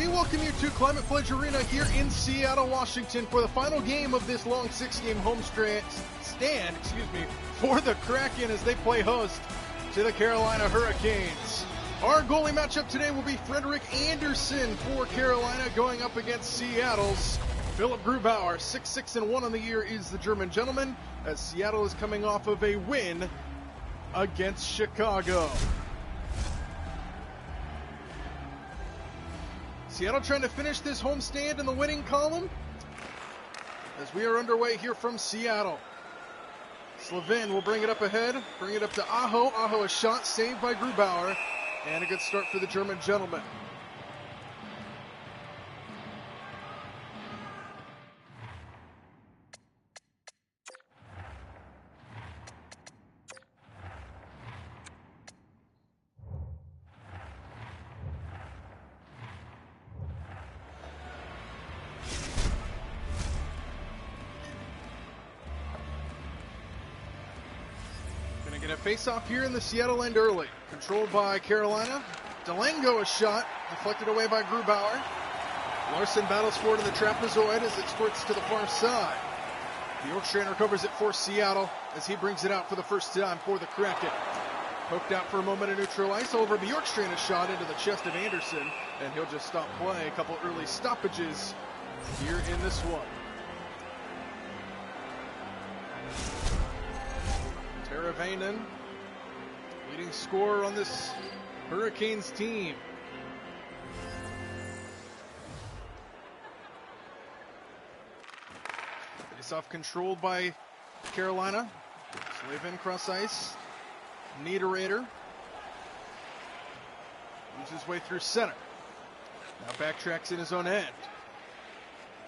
We welcome you to Climate Pledge Arena here in Seattle, Washington for the final game of this long 6-game stand for the Kraken as they play host to the Carolina Hurricanes. Our goalie matchup today will be Frederik Andersen for Carolina going up against Seattle's Philip Grubauer. 6-6-1 on the year is the German gentleman as Seattle is coming off of a win against Chicago. Seattle trying to finish this homestand in the winning column as we are underway here from Seattle. Slavin will bring it up ahead, bring it up to Aho. Aho, a shot saved by Grubauer, and a good start for the German gentleman. Get a face-off here in the Seattle end early. Controlled by Carolina. Delango a shot, deflected away by Grubauer. Larson battles forward in the trapezoid as it squirts to the far side. Bjorkstrand recovers it for Seattle as he brings it out for the first time for the Kraken. Poked out for a moment in neutral ice. Over Bjorkstrand a shot into the chest of Andersen, and he'll just stop play. A couple early stoppages here in this one. Teravainen, leading scorer on this Hurricanes team. Face-off controlled by Carolina. Slavin cross ice. Niederreiter moves his way through center. Now backtracks in his own end.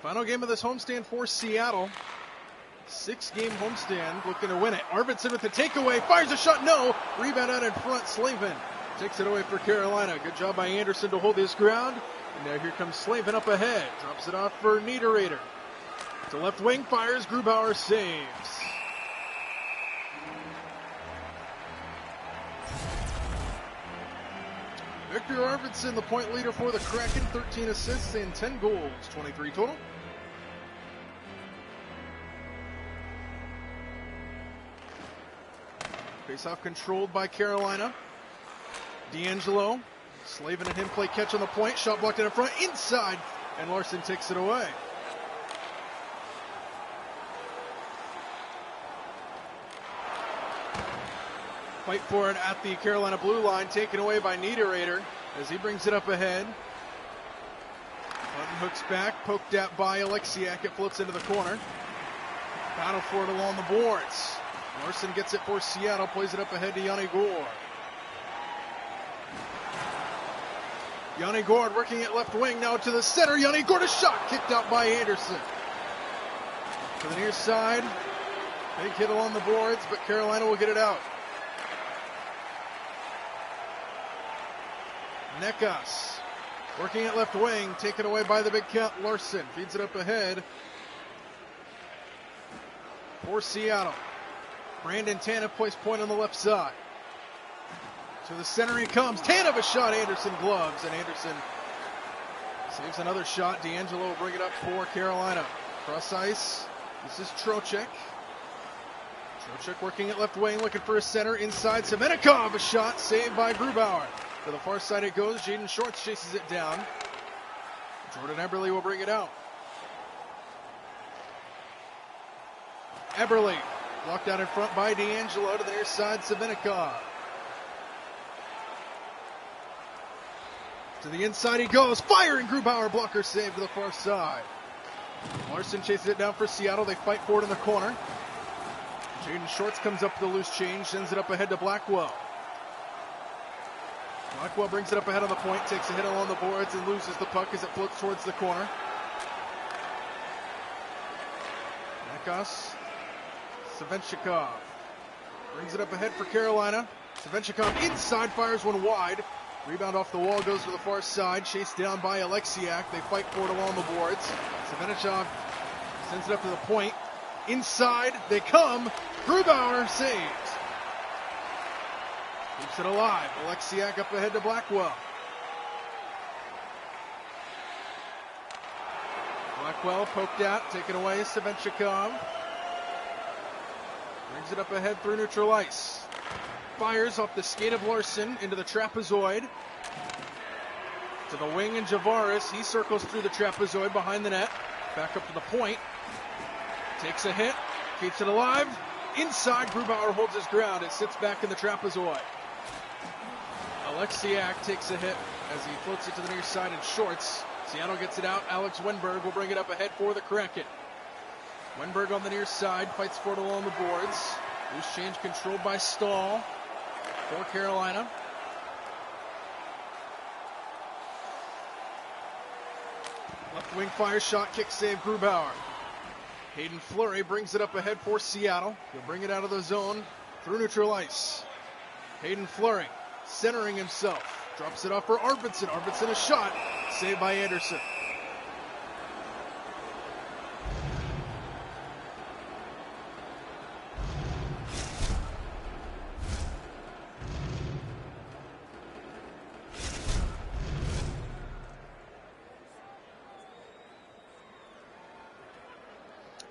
Final game of this homestand for Seattle. 6-game homestand, looking to win it. Arvidsson with the takeaway, fires a shot, no! Rebound out in front, Slavin takes it away for Carolina. Good job by Andersen to hold his ground. And now here comes Slavin up ahead. Drops it off for Niederreiter. To left wing, fires, Grubauer saves. Victor Arvidsson, the point leader for the Kraken, 13 assists and 10 goals, 23 total. Face-off controlled by Carolina. D'Angelo, Slavin and him play catch on the point. Shot blocked in front, inside, and Larson takes it away. Fight for it at the Carolina blue line, taken away by Niederreiter as he brings it up ahead. Button hooks back, poked at by Alexiak. It floats into the corner. Battle for it along the boards. Larson gets it for Seattle, plays it up ahead to Yanni Gourde. Yanni Gourde working at left wing, now to the center. Yanni Gourde, a shot kicked out by Andersen. To the near side, big hit along the boards, but Carolina will get it out. Nekas working at left wing, taken away by the big cat Larson. Feeds it up ahead for Seattle. Brandon Tanev plays point on the left side. To the center he comes. Tanev a shot. Andersen gloves, and Andersen saves another shot. D'Angelo will bring it up for Carolina. Cross ice. This is Trocheck. Trocheck working at left wing, looking for a center. Inside, Semenikov, a shot saved by Grubauer. To the far side it goes. Jaden Shorts chases it down. Jordan Eberle will bring it out. Eberle blocked out in front by D'Angelo. To the near side, Semenikov. To the inside he goes. Firing, Grubauer, blocker save to the far side. Larson chases it down for Seattle. They fight for it in the corner. Jaden Shorts comes up with the loose change, sends it up ahead to Blackwell. Blackwell brings it up ahead on the point, takes a hit along the boards and loses the puck as it floats towards the corner. Nekas. Savenchikov brings it up ahead for Carolina. Savenchikov inside, fires one wide. Rebound off the wall, goes to the far side. Chased down by Alexiak. They fight for it along the boards. Savenchikov sends it up to the point. Inside, they come. Grubauer saves. Keeps it alive. Alexiak up ahead to Blackwell. Blackwell poked out, taken away, Savenchikov. Brings it up ahead through neutral ice. Fires off the skate of Larson into the trapezoid. To the wing and Javaris. He circles through the trapezoid behind the net. Back up to the point. Takes a hit. Keeps it alive. Inside, Grubauer holds his ground. It sits back in the trapezoid. Alexiak takes a hit as he floats it to the near side in shorts. Seattle gets it out. Alex Wenberg will bring it up ahead for the Kraken. Wenberg on the near side, fights for it along the boards. Loose change controlled by Stahl for Carolina. Left wing fire shot, kick save, Grubauer. Hayden Fleury brings it up ahead for Seattle. He'll bring it out of the zone through neutral ice. Hayden Fleury centering himself. Drops it off for Arvidsson. Arvidsson a shot. Saved by Anderson.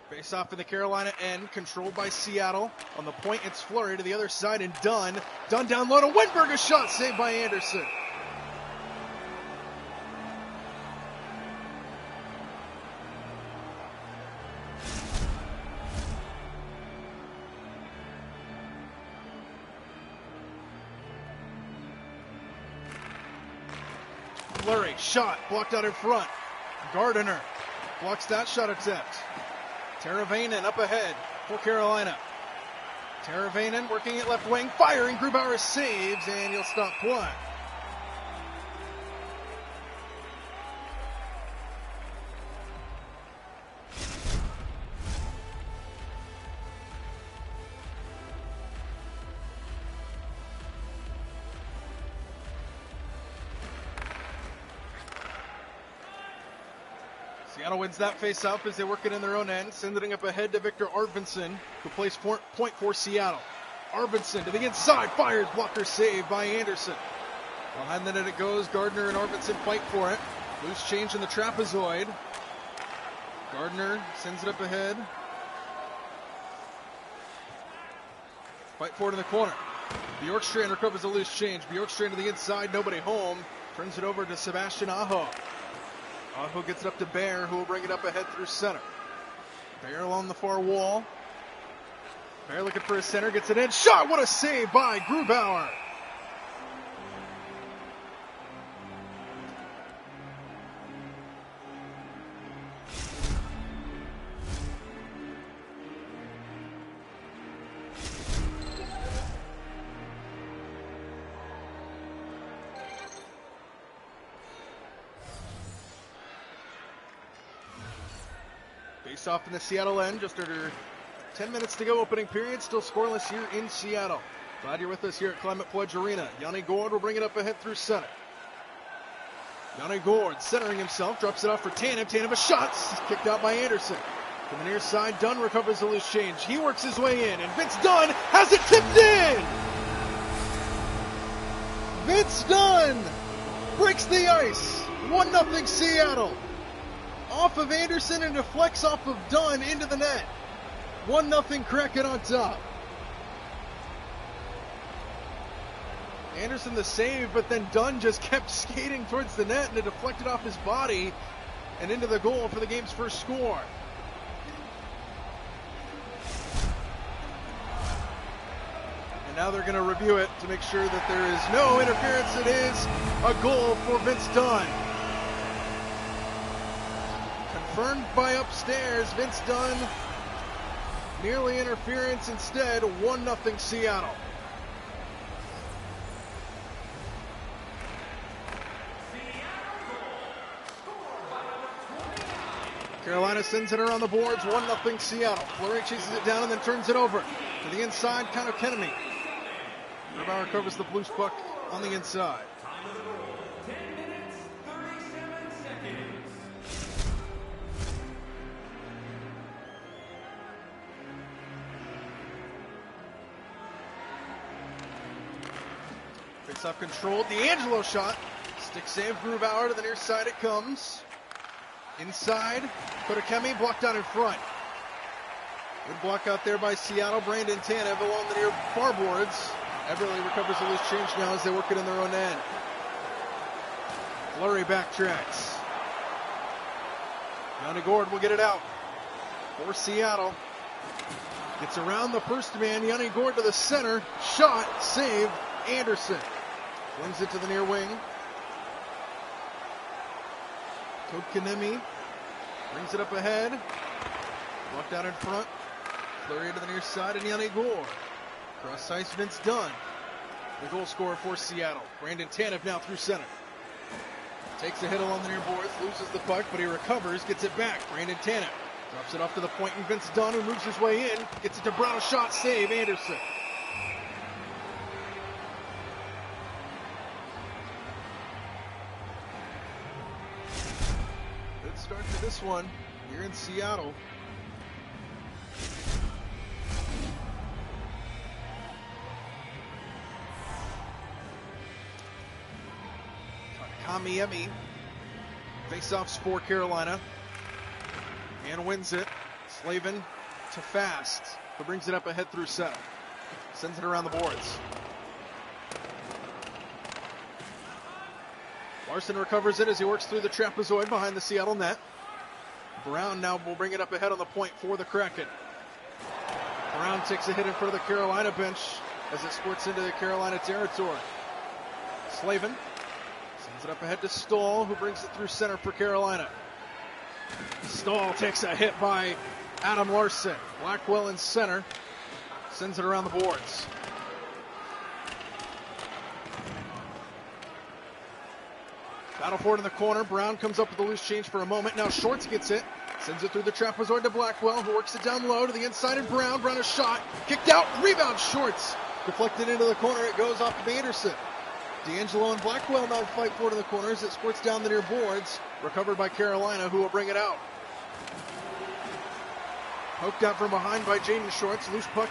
Face off in the Carolina end, controlled by Seattle. On the point, it's Fleury to the other side, and Dunn. Dunn down low to Wenberg, a shot saved by Anderson. Fleury, shot, blocked out in front. Gardiner blocks that shot attempt. Teravainen up ahead for Carolina. Teravainen working at left wing, firing. Grubauer saves, and he'll stop play. Seattle wins that face-off as they work it in their own end, sending it up ahead to Victor Arvidsson, who plays point for Seattle. Arvidsson to the inside, fires, blocker saved by Anderson. Behind the net it goes, Gardner and Arvidsson fight for it. Loose change in the trapezoid. Gardner sends it up ahead. Fight for it in the corner. Bjorkstrand recovers a loose change. Bjorkstrand to the inside, nobody home. Turns it over to Sebastian Aho. Aho gets it up to Bear, who will bring it up ahead through center. Bear along the far wall. Bear looking for his center, gets it in. Shot! What a save by Grubauer! Face off in the Seattle end, just under 10 minutes to go, opening period, still scoreless here in Seattle. Glad you're with us here at Climate Pledge Arena. Yanni Gourde will bring it up ahead through center. Yanni Gourde centering himself, drops it off for Tanev. Tanev a shot, kicked out by Anderson. From the near side, Dunn recovers the loose change. He works his way in, and Vince Dunn has it tipped in! Vince Dunn breaks the ice. 1-0 Seattle. Off of Anderson and deflects off of Dunn into the net. 1-0 Kraken on top. Anderson the save, but then Dunn just kept skating towards the net and it deflected off his body and into the goal for the game's first score. And now they're going to review it to make sure that there is no interference. It is a goal for Vince Dunn. Confirmed by upstairs, Vince Dunn. Nearly interference instead, 1-0 Seattle. Carolina sends it around the boards, 1-0 Seattle. Fleury chases it down and then turns it over to the inside, Connor Kennedy. Grubauer covers the Blues puck on the inside. Face-off controlled. D'Angelo shot. Stick save. Grubauer to the near side it comes. Inside, Kotakemi blocked out in front. Good block out there by Seattle. Brandon Tanev along the near far boards. Everly recovers the loose change now as they work it in their own end. Fleury backtracks. Yanni Gord will get it out for Seattle. Gets around the first man. Yanni Gord to the center. Shot, save, Anderson. Flings it to the near wing. Kotkaniemi brings it up ahead. Blocked out in front. Fleury to the near side and Yanni Gord. Cross ice, Vince Dunn, the goal scorer for Seattle. Brandon Tanev now through center. Takes a hit along the near boards, loses the puck, but he recovers, gets it back. Brandon Tanev drops it off to the point, and Vince Dunn, who moves his way in, gets it to Brown, a shot, save, Anderson. Good start to this one here in Seattle. Kamiemi face-offs for Carolina and wins it. Slavin to Fast, who brings it up ahead through center. Sends it around the boards. Larson recovers it as he works through the trapezoid behind the Seattle net. Brown now will bring it up ahead on the point for the Kraken. Brown takes a hit in front of the Carolina bench as it squirts into the Carolina territory. Slavin sends it up ahead to Stahl, who brings it through center for Carolina. Stahl takes a hit by Adam Larson. Blackwell in center. Sends it around the boards. Battle for it in the corner. Brown comes up with the loose change for a moment. Now Shorts gets it. Sends it through the trapezoid to Blackwell, who works it down low to the inside and Brown. Brown a shot. Kicked out. Rebound Shorts. Deflected into the corner. It goes off of Anderson. D'Angelo and Blackwell now fight for it in the corners. It squirts down the near boards. Recovered by Carolina, who will bring it out. Poked out from behind by Jaden Shorts. Loose puck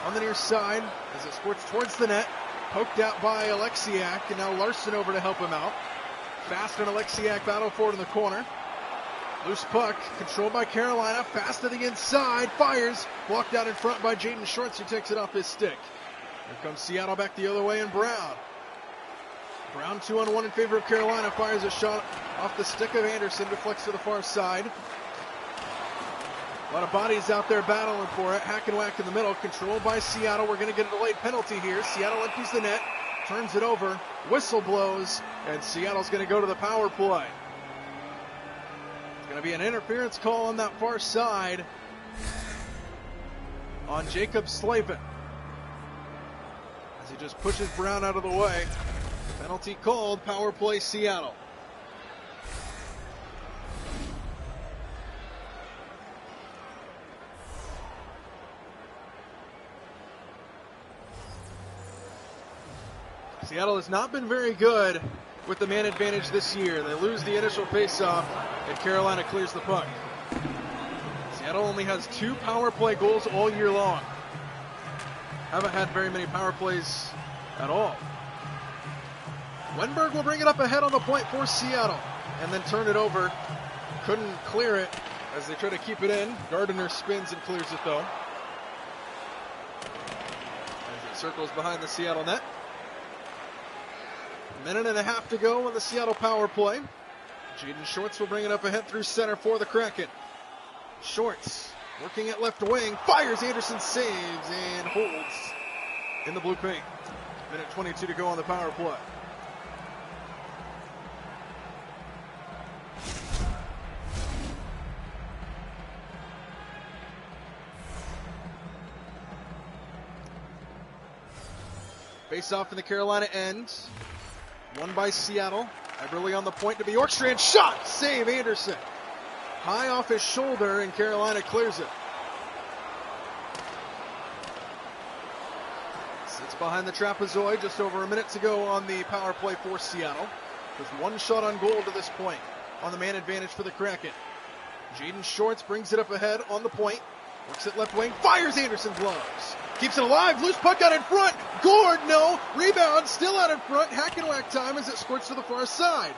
on the near side as it squirts towards the net. Poked out by Alexiak, and now Larson over to help him out. Fast and Alexiak battle for it in the corner. Loose puck controlled by Carolina. Fast to the inside. Fires. Blocked out in front by Jaden Shorts, who takes it off his stick. Here comes Seattle back the other way, and Brown. Brown 2-on-1 in favor of Carolina. Fires a shot off the stick of Anderson. Deflects to the far side. A lot of bodies out there battling for it. Hack and whack in the middle. Controlled by Seattle. We're going to get a delayed penalty here. Seattle empties the net. Turns it over. Whistle blows. And Seattle's going to go to the power play. It's going to be an interference call on that far side on Jacob Slavin, as he just pushes Brown out of the way. Penalty called, power play Seattle. Seattle has not been very good with the man advantage this year. They lose the initial faceoff, and Carolina clears the puck. Seattle only has 2 power play goals all year long. Haven't had very many power plays at all. Wenberg will bring it up ahead on the point for Seattle, and then turn it over. Couldn't clear it as they try to keep it in. Gardiner spins and clears it though, as it circles behind the Seattle net. A minute and a half to go on the Seattle power play. Jaden Shorts will bring it up ahead through center for the Kraken. Shorts working at left wing, fires. Anderson saves and holds in the blue paint. Minute 22 to go on the power play. Face off in the Carolina end. Won by Seattle. Everly on the point to Bjorkstrand. Shot! Save Anderson. High off his shoulder, and Carolina clears it. Sits behind the trapezoid. Just over a minute to go on the power play for Seattle. With 1 shot on goal to this point on the man advantage for the Kraken. Jaden Shorts brings it up ahead on the point. Works it left wing. Fires. Anderson gloves. Keeps it alive. Loose puck out in front. Gord, no. Rebound. Still out in front. Hack and whack time as it squirts to the far side.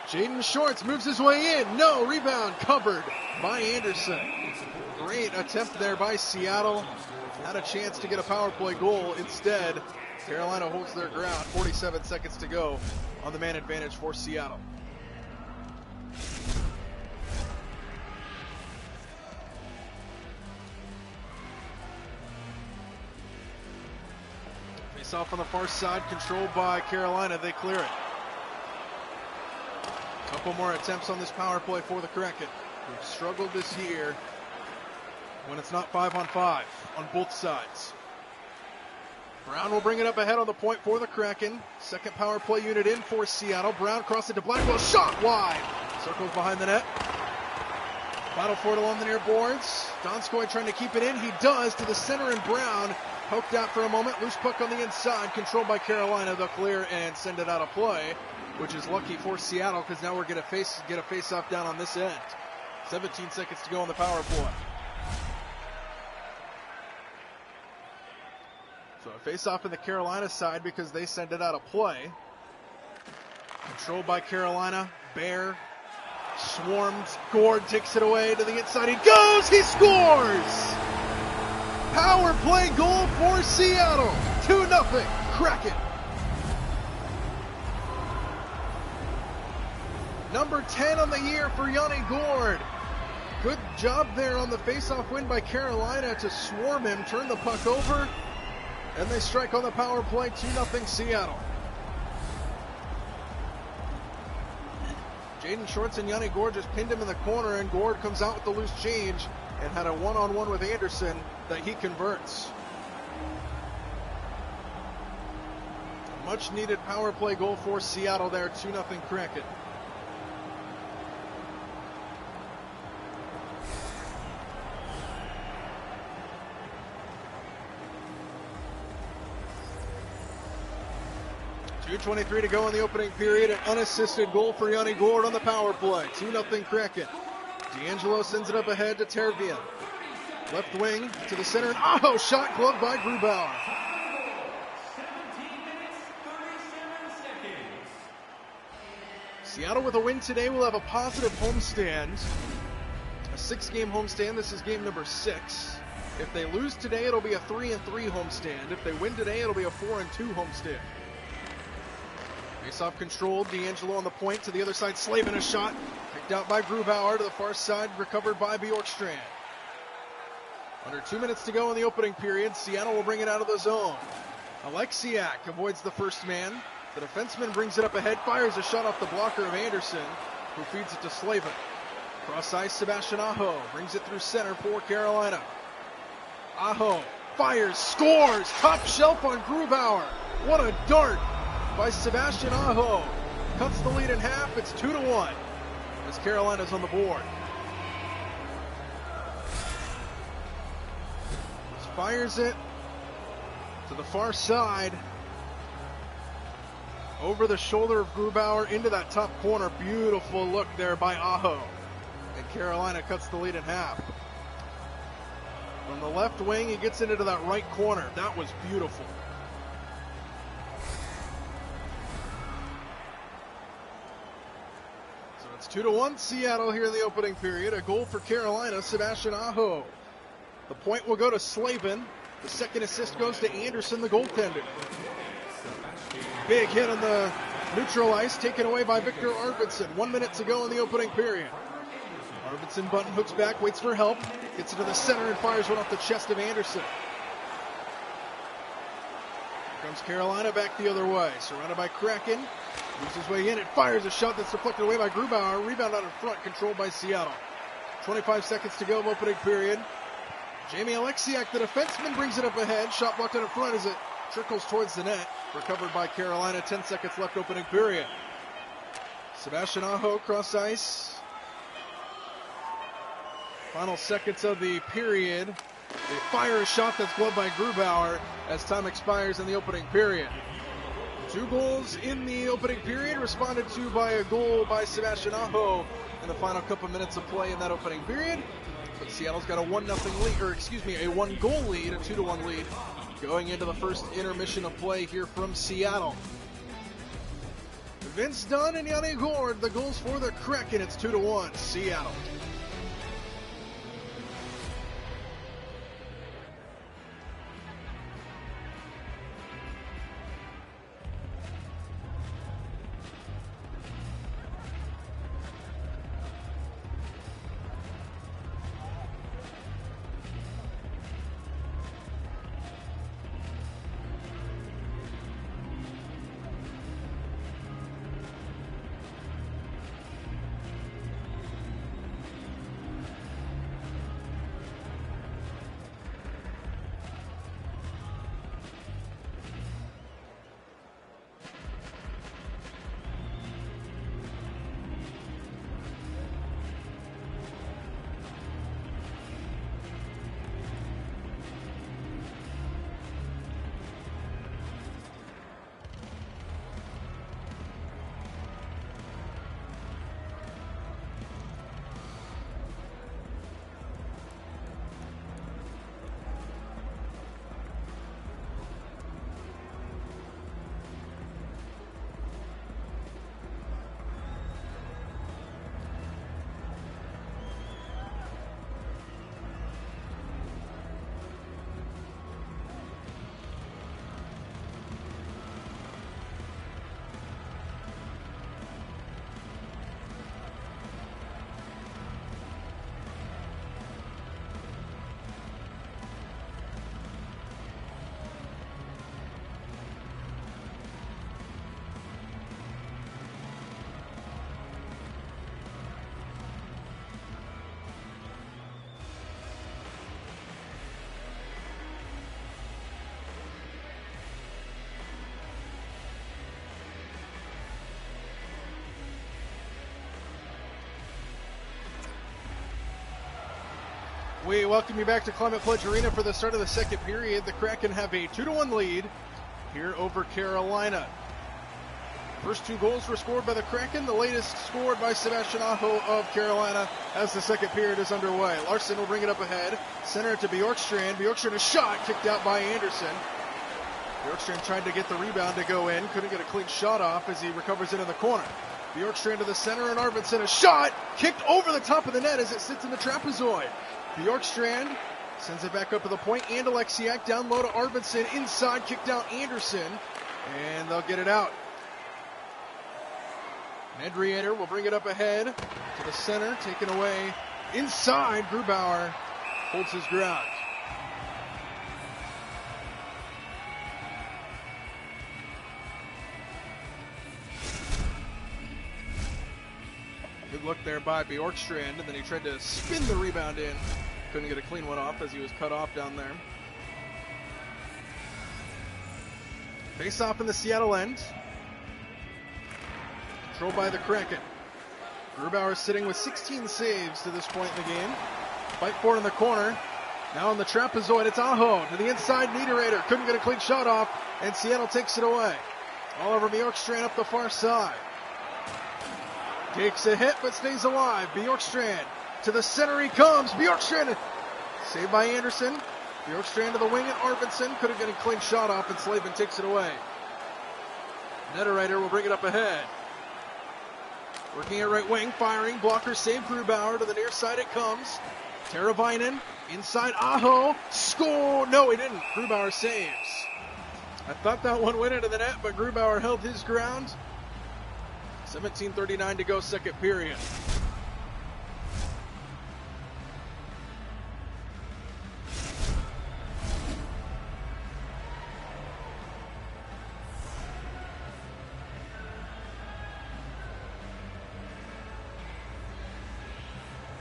Jaden Shorts moves his way in. No, rebound covered by Anderson. Great attempt there by Seattle. Had a chance to get a power play goal. Instead, Carolina holds their ground. 47 seconds to go on the man advantage for Seattle. Face off on the far side, controlled by Carolina. They clear it. Couple more attempts on this power play for the Kraken, who've struggled this year when it's not 5-on-5 on both sides. Brown will bring it up ahead on the point for the Kraken. Second power play unit in for Seattle. Brown crosses it to Blackwell. Shot wide. Circles behind the net. Battle for it along the near boards. Donskoy trying to keep it in. He does to the center, and Brown poked out for a moment. Loose puck on the inside. Controlled by Carolina. They'll clear and send it out of play, which is lucky for Seattle because now we're going to get a face-off down on this end. 17 seconds to go on the power play. So a face-off in the Carolina side because they send it out of play. Controlled by Carolina. Bear swarmed. Gord takes it away to the inside. He goes! He scores! Power play goal for Seattle. 2-0 Kraken. Number 10 on the year for Yanni Gord. Good job there on the face-off win by Carolina to swarm him, turn the puck over, and they strike on the power play. 2-0 Seattle. Jaden Shorts and Yanni Gord just pinned him in the corner, and Gord comes out with the loose change and had a one-on-one with Anderson that he converts. Much needed power play goal for Seattle there. 2-0 Kraken. .2:23 to go in the opening period. An unassisted goal for Yanni Gord on the power play. 2-0 Kraken. D'Angelo sends it up ahead to Tervia. Left wing to the center. Oh, shot gloved by Grubauer. Seattle with a win today will have a positive homestand. A 6-game homestand. This is game number 6. If they lose today, it'll be a 3-3 homestand. If they win today, it'll be a 4-2 homestand. Face-off controlled. D'Angelo on the point to the other side. Slavin a shot. Picked out by Grubauer to the far side. Recovered by Bjorkstrand. Under 2 minutes to go in the opening period. Seattle will bring it out of the zone. Alexiak avoids the first man. The defenseman brings it up ahead. Fires a shot off the blocker of Anderson, who feeds it to Slavin. Cross ice, Sebastian Aho brings it through center for Carolina. Aho fires, scores. Top shelf on Grubauer. What a dart by Sebastian Aho. Cuts the lead in half. It's 2-1 as Carolina's on the board. Fires it to the far side. Over the shoulder of Grubauer into that top corner. Beautiful look there by Aho. And Carolina cuts the lead in half. From the left wing, he gets into that right corner. That was beautiful. It's 2-1 Seattle here in the opening period. A goal for Carolina, Sebastian Aho. The point will go to Slavin. The second assist goes to Anderson, the goaltender. Big hit on the neutral ice, taken away by Victor Arvidsson. 1 minute to go in the opening period. Arvidsson button hooks back, waits for help. Gets into the center and fires one off the chest of Anderson. Here comes Carolina back the other way. Surrounded by Kraken. Moves his way in. It fires a shot that's deflected away by Grubauer. Rebound out in front, controlled by Seattle. 25 seconds to go of opening period. Jamie Alexiak, the defenseman, brings it up ahead. Shot blocked out in front as it trickles towards the net. Recovered by Carolina. 10 seconds left opening period. Sebastian Aho cross ice. Final seconds of the period. They fire a shot that's gloved by Grubauer as time expires in the opening period. 2 goals in the opening period, responded to by a goal by Sebastian Aho in the final couple minutes of play in that opening period. But Seattle's got a 1-0 lead, or excuse me, a 1-goal lead, a 2-1 lead, going into the first intermission of play here from Seattle. Vince Dunn and Yanni Gourde, the goals for the Kraken. It's 2-1, Seattle. We welcome you back to Climate Pledge Arena for the start of the second period. The Kraken have a 2-1 lead here over Carolina. First two goals were scored by the Kraken, the latest scored by Sebastian Aho of Carolina as the second period is underway. Larson will bring it up ahead, center it to Bjorkstrand. Bjorkstrand, a shot kicked out by Anderson. Bjorkstrand tried to get the rebound to go in, couldn't get a clean shot off as he recovers it in the corner. Bjorkstrand to the center, and Arvidsson, a shot kicked over the top of the net as it sits in the trapezoid. Bjorkstrand sends it back up to the point, and Alexiak down low to Arvidsson, inside, kicked out Anderson, and they'll get it out. Nedriator will bring it up ahead to the center, taken away inside. Grubauer holds his ground. Good look there by Bjorkstrand, and then he tried to spin the rebound in. Couldn't get a clean one off as he was cut off down there. Face off in the Seattle end. Controlled by the Kraken. Grubauer sitting with 16 saves to this point in the game. Fight for it in the corner. Now on the trapezoid, it's Aho to the inside. Niederreiter couldn't get a clean shot off, and Seattle takes it away. Oliver Bjorkstrand up the far side. Takes a hit but stays alive. Bjorkstrand to the center he comes. Bjorkstrand saved by Anderson. Bjorkstrand to the wing and Arvidsson couldn't get a clean shot off, and Slavin takes it away. Niederreiter will bring it up ahead. Working at right wing, firing, blocker save. Grubauer to the near side it comes. Teravainen inside. Aho score. No, he didn't. Grubauer saves. I thought that one went into the net, but Grubauer held his ground. 17:39 to go, second period.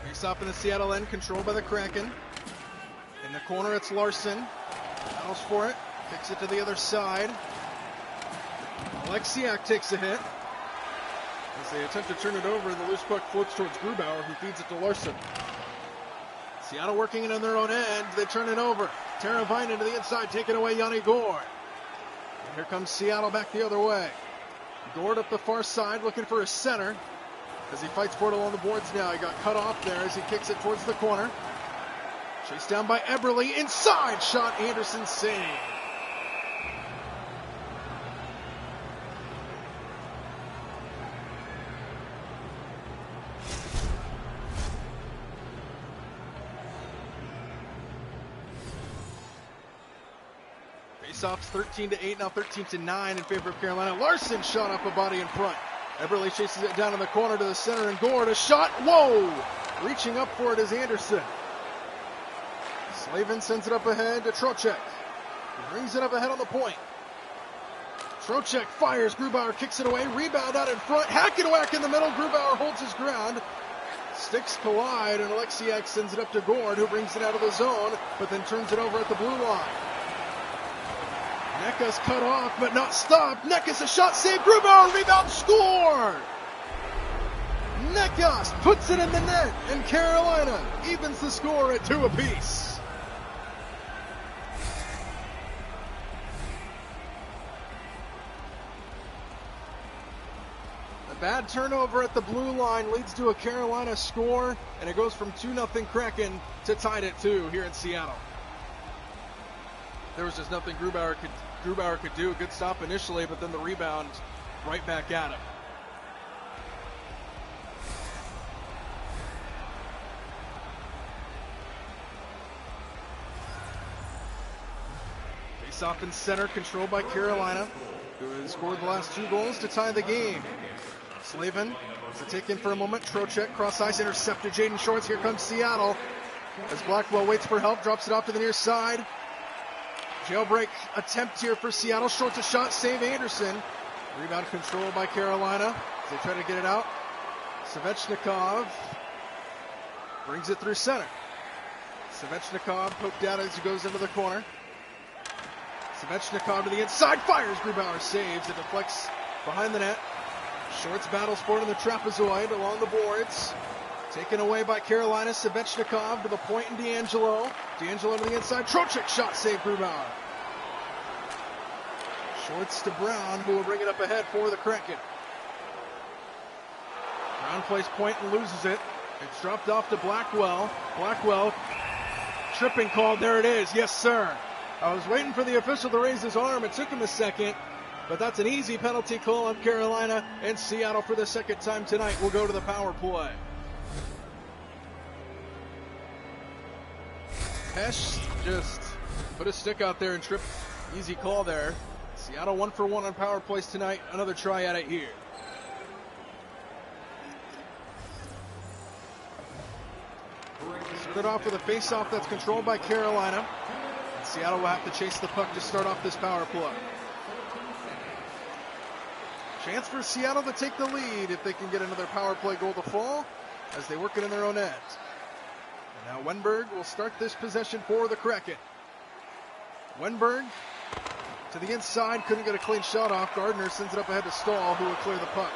Face off in the Seattle end, controlled by the Kraken. In the corner, it's Larson. Battles for it, kicks it to the other side. Alexiak takes a hit. As they attempt to turn it over, the loose puck floats towards Grubauer, who feeds it to Larson. Seattle working it on their own end. They turn it over. Teravainen to the inside, taking away Yanni Gourde. And here comes Seattle back the other way. Gourde up the far side, looking for a center. As he fights for it along the boards now. He got cut off there as he kicks it towards the corner. Chased down by Eberle. Inside shot, Anderson save. Faceoffs 13-8, now 13-9 in favor of Carolina. Larson shot up a body in front. Eberle chases it down in the corner to the center, and Gord, a shot. Whoa! Reaching up for it is Anderson. Slavin sends it up ahead to Trocheck. He brings it up ahead on the point. Trocheck fires. Grubauer kicks it away. Rebound out in front. Hack and whack in the middle. Grubauer holds his ground. Sticks collide, and Alexiak sends it up to Gord, who brings it out of the zone, but then turns it over at the blue line. Necas cut off, but not stopped. Necas a shot save. Grubauer rebound score. Necas puts it in the net, and Carolina evens the score at 2 apiece. Bad turnover at the blue line leads to a Carolina score, and it goes from 2-0 Kraken to tied at 2 here in Seattle. There was just nothing Grubauer could do. Good stop initially, but then the rebound right back at him. Face off in center, controlled by Carolina, who has scored the last 2 goals to tie the game. Slavin to take in for a moment. Trocheck cross ice, intercepted. Jaden Shorts. Here comes Seattle as Blackwell waits for help, drops it off to the near side. Jailbreak attempt here for Seattle. Shorts a shot, save Anderson. Rebound controlled by Carolina as they try to get it out. Svechnikov brings it through center. Svechnikov poked out as he goes into the corner. Svechnikov to the inside, fires. Grubauer saves. It deflects behind the net. Shorts battles for it in the trapezoid along the boards. Taken away by Carolina. Svechnikov to the point in D'Angelo. D'Angelo to the inside. Trocheck shot save Grubauer. Shorts to Brown, who will bring it up ahead for the Kraken. Brown plays point and loses it. It's dropped off to Blackwell. Blackwell, tripping called. There it is. Yes, sir. I was waiting for the official to raise his arm. It took him a second. But that's an easy penalty call on Carolina, and Seattle for the second time tonight will go to the power play. Pesh just put a stick out there and tripped. Easy call there. Seattle 1 for 1 on power plays tonight. Another try at it here. Started off with a face-off that's controlled by Carolina. Seattle will have to chase the puck to start off this power play. Chance for Seattle to take the lead if they can get another power play goal to fall as they work it in their own end. And now Wenberg will start this possession for the Kraken. Wenberg to the inside, couldn't get a clean shot off. Gardner sends it up ahead to Stahl, who will clear the puck.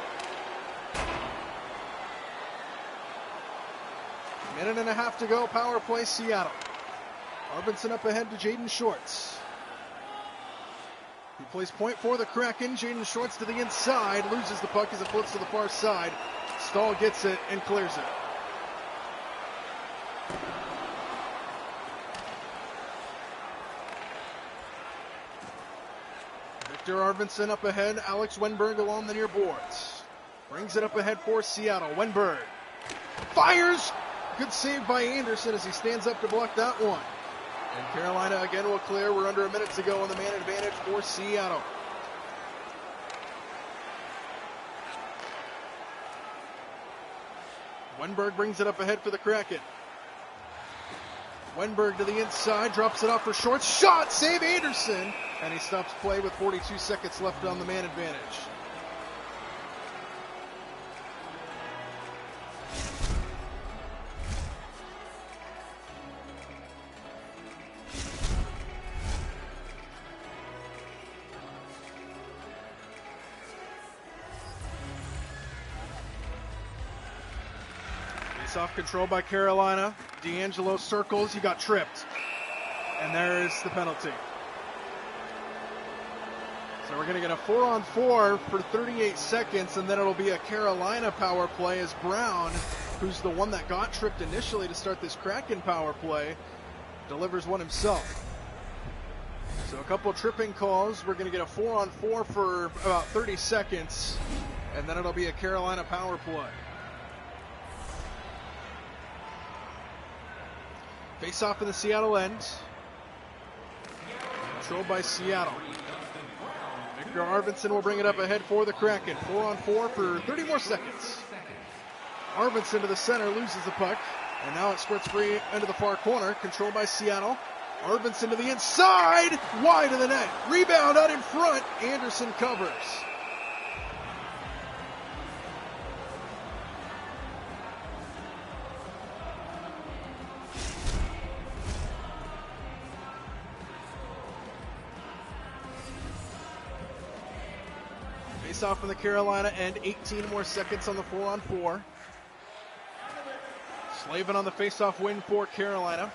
Minute and a half to go, power play Seattle. Arvidsson up ahead to Jaden Shorts. He plays point for the Kraken. Jaden Shorts to the inside, loses the puck as it floats to the far side. Stahl gets it and clears it. Victor Arvidsson up ahead. Alex Wenberg along the near boards. Brings it up ahead for Seattle. Wenberg fires. Good save by Anderson as he stands up to block that one. And Carolina again will clear. We're under a minute to go on the man advantage for Seattle. Wenberg brings it up ahead for the Kraken. Wenberg to the inside, drops it off for Shorts. Shot, save Anderson. And he stops play with 42 seconds left on the man advantage. Off control by Carolina. D'Angelo circles. He got tripped. And there's the penalty. So we're going to get a 4-on-4 for 38 seconds, and then it'll be a Carolina power play as Brown, who's the one that got tripped initially to start this Kraken power play, delivers one himself. So a couple tripping calls. We're going to get a 4-on-4 for about 30 seconds, and then it'll be a Carolina power play. Face off in the Seattle end. controlled by Seattle. Victor Arvidsson will bring it up ahead for the Kraken. 4-on-4 for 30 more seconds. Arvidsson to the center, loses the puck. And now it squirts free into the far corner, controlled by Seattle. Arvidsson to the inside, wide of the net. Rebound out in front, Anderson covers. Face off from the Carolina end, 18 more seconds on the 4-on-4. Slavin on the face-off win for Carolina.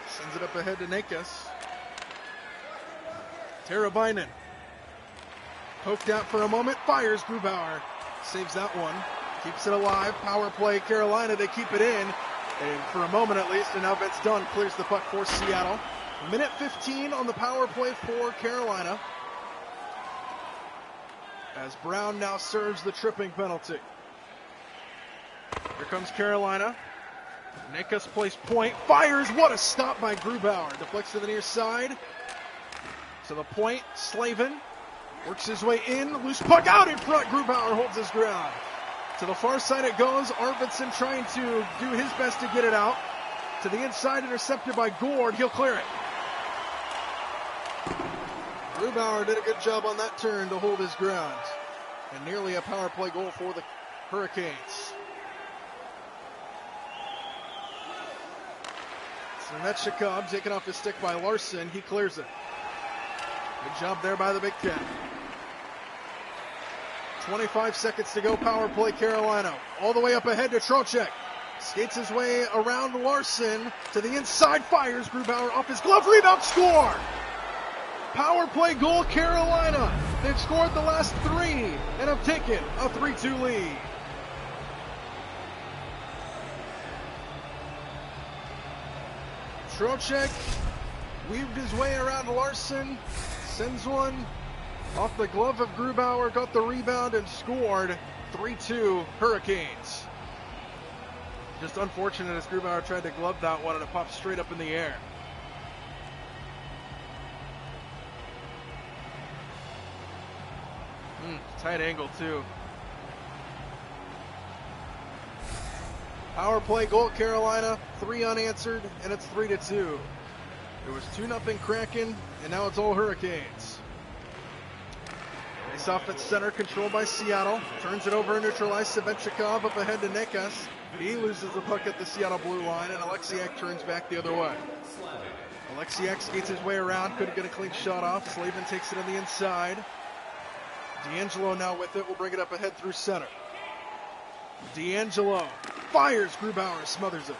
Sends it up ahead to Nekas. Teravainen. Poked out for a moment, fires Grubauer. Saves that one. Keeps it alive. Power play Carolina, they keep it in. And for a moment at least, and now Vince Dunn clears the puck for Seattle. Minute 15 on the power play for Carolina. As Brown now serves the tripping penalty. Here comes Carolina. Nekas plays point, fires, what a stop by Grubauer. Deflects to the near side. To the point, Slavin works his way in, loose puck out in front, Grubauer holds his ground. To the far side it goes, Arvidsson trying to do his best to get it out. To the inside, intercepted by Gord, he'll clear it. Grubauer did a good job on that turn to hold his ground. And nearly a power play goal for the Hurricanes. Svechnikov taken off his stick by Larson. He clears it. Good job there by the Big Ten. 25 seconds to go. Power play Carolina. All the way up ahead to Trocheck. Skates his way around Larson to the inside. Fires Grubauer off his glove. Rebound, score! Power play goal Carolina. They've scored the last three and have taken a 3-2 lead. Trocheck weaved his way around Larson, sends one off the glove of Grubauer, got the rebound and scored. 3-2 Hurricanes. Just unfortunate as Grubauer tried to glove that one and it popped straight up in the air. Tight angle too. Power play goal Carolina, 3 unanswered, and it's 3-2. It was 2-0 Kraken, and now it's all Hurricanes. Face off at center, controlled by Seattle. Turns it over and neutralized. Svechnikov up ahead to Nekas. He loses the puck at the Seattle blue line, and Alexiak turns back the other way. Alexiak skates his way around, couldn't get a clean shot off. Slavin takes it on the inside. D'Angelo now with it, will bring it up ahead through center. D'Angelo fires, Grubauer smothers it.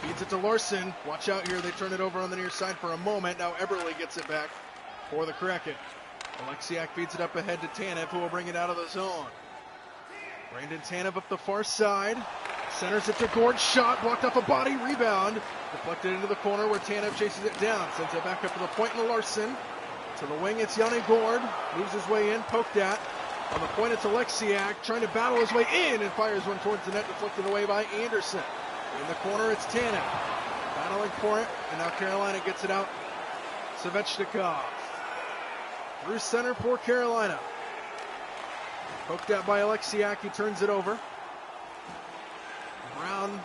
Feeds it to Larson. Watch out here, they turn it over on the near side for a moment. Now Eberle gets it back for the Kraken. Alexiak feeds it up ahead to Tanev, who will bring it out of the zone. Brandon Tanev up the far side. Centers it to Gord, shot, blocked off a body, rebound. Deflected into the corner where Tanev chases it down. Sends it back up to the point in Larson. To the wing, it's Yanni Gord. Moves his way in, poked at. On the point, it's Alexiak trying to battle his way in and fires one towards the net, deflected away by Anderson. In the corner, it's Tanev. Battling for it, and now Carolina gets it out. Svechnikov. Through center for Carolina. Poked at by Alexiak, he turns it over. Brown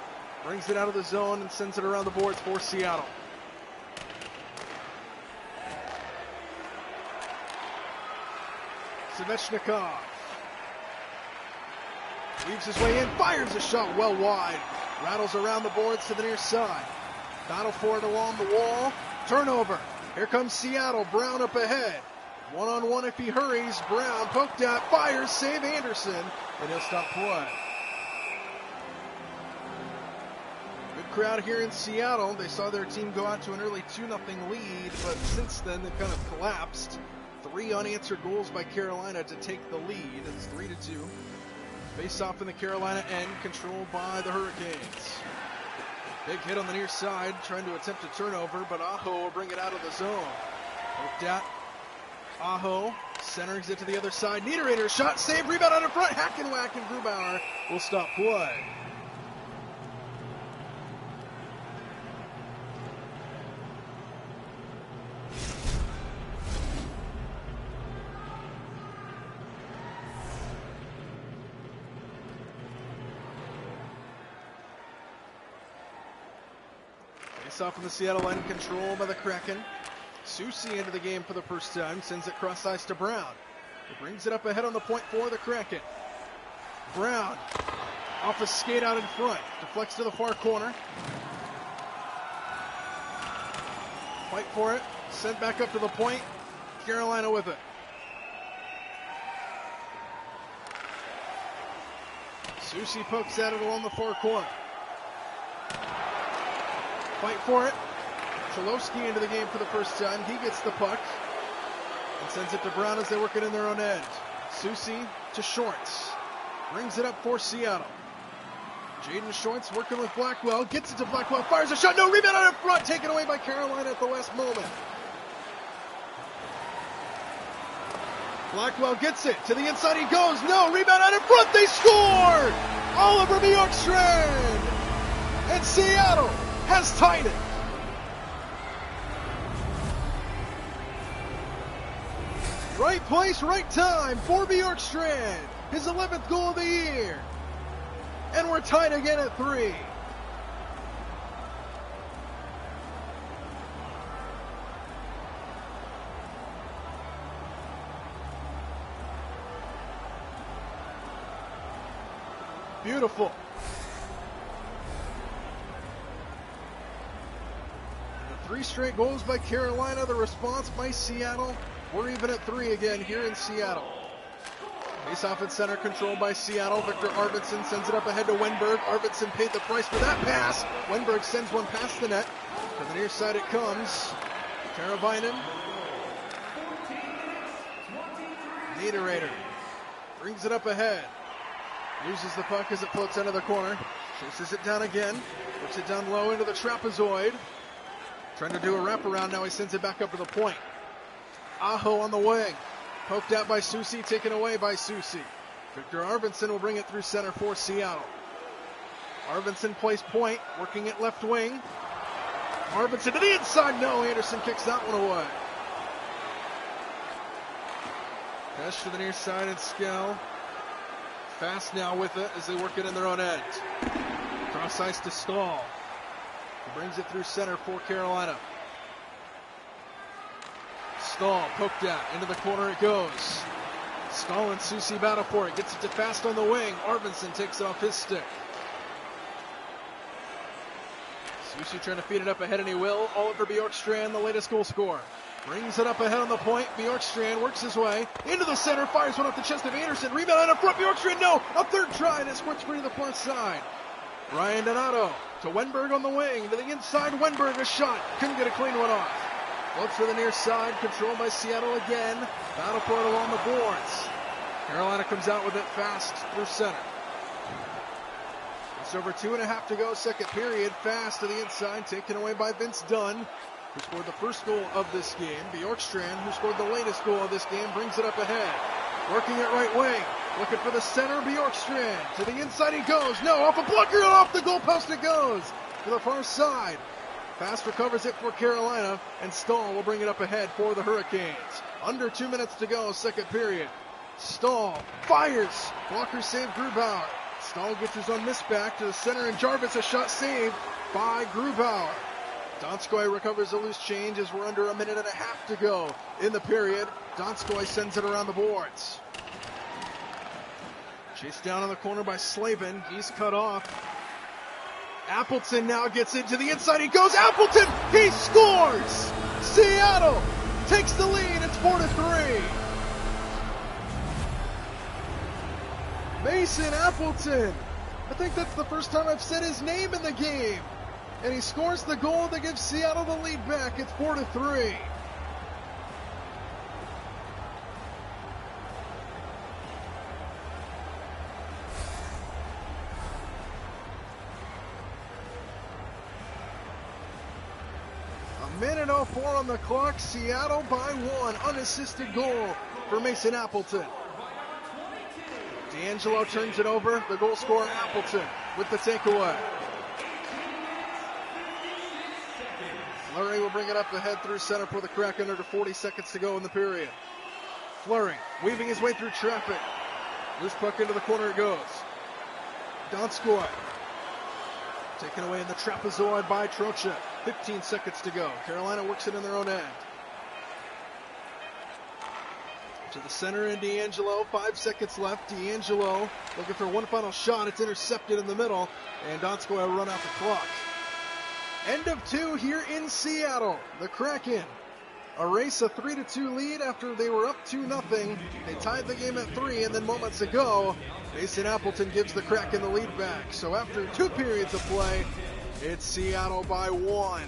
brings it out of the zone and sends it around the boards for Seattle. Svechnikov weaves his way in, fires a shot well wide, rattles around the boards to the near side. Battle for it along the wall, turnover. Here comes Seattle, Brown up ahead. One-on-one if he hurries, Brown poked at, fires, save Anderson, and he'll stop play. Good crowd here in Seattle. They saw their team go out to an early 2-0 lead, but since then they've kind of collapsed. 3 unanswered goals by Carolina to take the lead. It's 3-2. Face off in the Carolina end, controlled by the Hurricanes. Big hit on the near side, trying to attempt a turnover, but Aho will bring it out of the zone. Poked at. Aho centers it to the other side. Niederreiter shot, save, rebound out in front. Hack and whack, and Grubauer will stop play. Face off in the Seattle end, control by the Kraken. Susi into the game for the first time, sends it cross ice to Brown. He brings it up ahead on the point for the Kraken. Brown, off a skate out in front, deflects to the far corner. Fight for it, sent back up to the point. Carolina with it. Susi pokes at it along the far corner. Fight for it. Cholowski into the game for the first time. He gets the puck and sends it to Brown as they work it in their own end. Susi to Shorts. Brings it up for Seattle. Jaden Shorts working with Blackwell. Gets it to Blackwell. Fires a shot. No, rebound out in front. Taken away by Carolina at the last moment. Blackwell gets it. To the inside he goes. No, rebound out in front. They score! Oliver Bjorkstrand! And Seattle has tied it. Right place, right time for Bjorkstrand. His 11th goal of the year. And we're tied again at 3. Beautiful. The 3 straight goals by Carolina, the response by Seattle. We're even at 3 again here in Seattle. Face off at center, controlled by Seattle. Victor Arvidsson sends it up ahead to Wenberg. Arvidsson paid the price for that pass. Wenberg sends one past the net. To the near side it comes. Teravainen. Niederreiter brings it up ahead. Loses the puck as it floats into the corner. Chases it down again. Puts it down low into the trapezoid. Trying to do a wraparound. Now he sends it back up to the point. Aho on the wing. Poked out by Susi. Taken away by Susi. Victor Arvidsson will bring it through center for Seattle. Arvidsson plays point. Working at left wing. Arvidsson to the inside. No, Anderson kicks that one away. Dash to the near side and Skell. Fast now with it as they work it in their own end. Cross ice to Stahl. He brings it through center for Carolina. Stahl poked at. Into the corner it goes. Stahl and Susi battle for it. Gets it to Fast on the wing. Arvidsson takes it off his stick. Susi trying to feed it up ahead, and he will. Oliver Bjorkstrand, the latest goal scorer. Brings it up ahead on the point. Bjorkstrand works his way into the center. Fires one off the chest of Anderson. Rebound out in front. Bjorkstrand, no. A third try, and it squirts free to the far side. Ryan Donato to Wenberg on the wing. To the inside, Wenberg, a shot. Couldn't get a clean one off. Looks for the near side. Controlled by Seattle again. Battle for it along the boards. Carolina comes out with it fast through center. It's over 2.5 to go. Second period. Fast to the inside. Taken away by Vince Dunn, who scored the first goal of this game. Bjorkstrand, who scored the latest goal of this game, brings it up ahead. Working it right wing. Looking for the center. Bjorkstrand. To the inside he goes. No, off a blocker and off the goalpost it goes. To the far side. Fast recovers it for Carolina, and Stahl will bring it up ahead for the Hurricanes. Under 2 minutes to go, second period. Stahl fires. Blocker save Grubauer. Stahl gets his own miss back to the center, and Jarvis, a shot saved by Grubauer. Donskoy recovers a loose change as we're under 1.5 minutes to go in the period. Donskoy sends it around the boards. Chased down on the corner by Slavin. He's cut off. Appleton now gets into the inside. He goes. Appleton! He scores! Seattle takes the lead. It's 4-3. Mason Appleton. I think that's the first time I've said his name in the game. And he scores the goal that gives Seattle the lead back. It's 4-3. Minute 04 on the clock. Seattle by 1. Unassisted goal for Mason Appleton. D'Angelo turns it over. The goal scorer Appleton with the takeaway. Fleury will bring it up ahead through center for the Kraken. Under 40 seconds to go in the period. Fleury weaving his way through traffic. Loose puck into the corner it goes. Donskoy taken away in the trapezoid by Trocheck. 15 seconds to go. Carolina works it in their own end. To the center and D'Angelo. 5 seconds left. D'Angelo looking for one final shot. It's intercepted in the middle. And Donskoy will run out the clock. End of 2 here in Seattle. The Kraken erase a 3-2 lead after they were up 2-0. They tied the game at 3, and then moments ago, Mason Appleton gives the Kraken the lead back. So after 2 periods of play, it's Seattle by 1.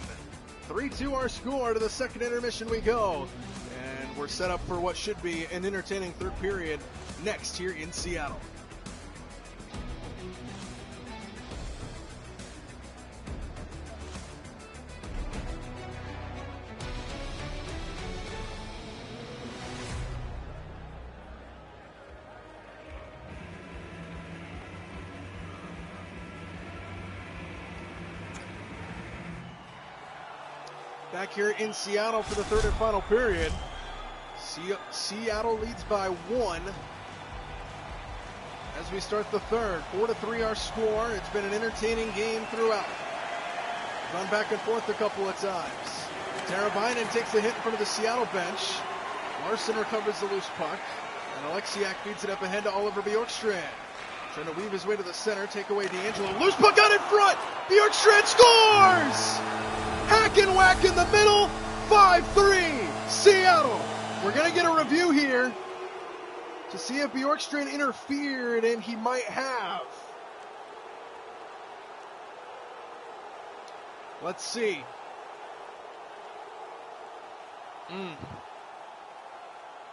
3-2 our score. To the second intermission we go. And we're set up for what should be an entertaining third period next here in Seattle. Back here in Seattle for the third and final period. Seattle leads by 1 as we start the third. 4-3 our score. It's been an entertaining game throughout. Gone back and forth a couple of times. Teravainen takes the hit in front of the Seattle bench. Larson recovers the loose puck. And Alexiak feeds it up ahead to Oliver Bjorkstrand. Trying to weave his way to the center. Take away D'Angelo. Loose puck out in front. Bjorkstrand scores! Hack and whack in the middle. 5-3 Seattle. We're going to get a review here to see if Bjorkstrand interfered, and he might have. Let's see.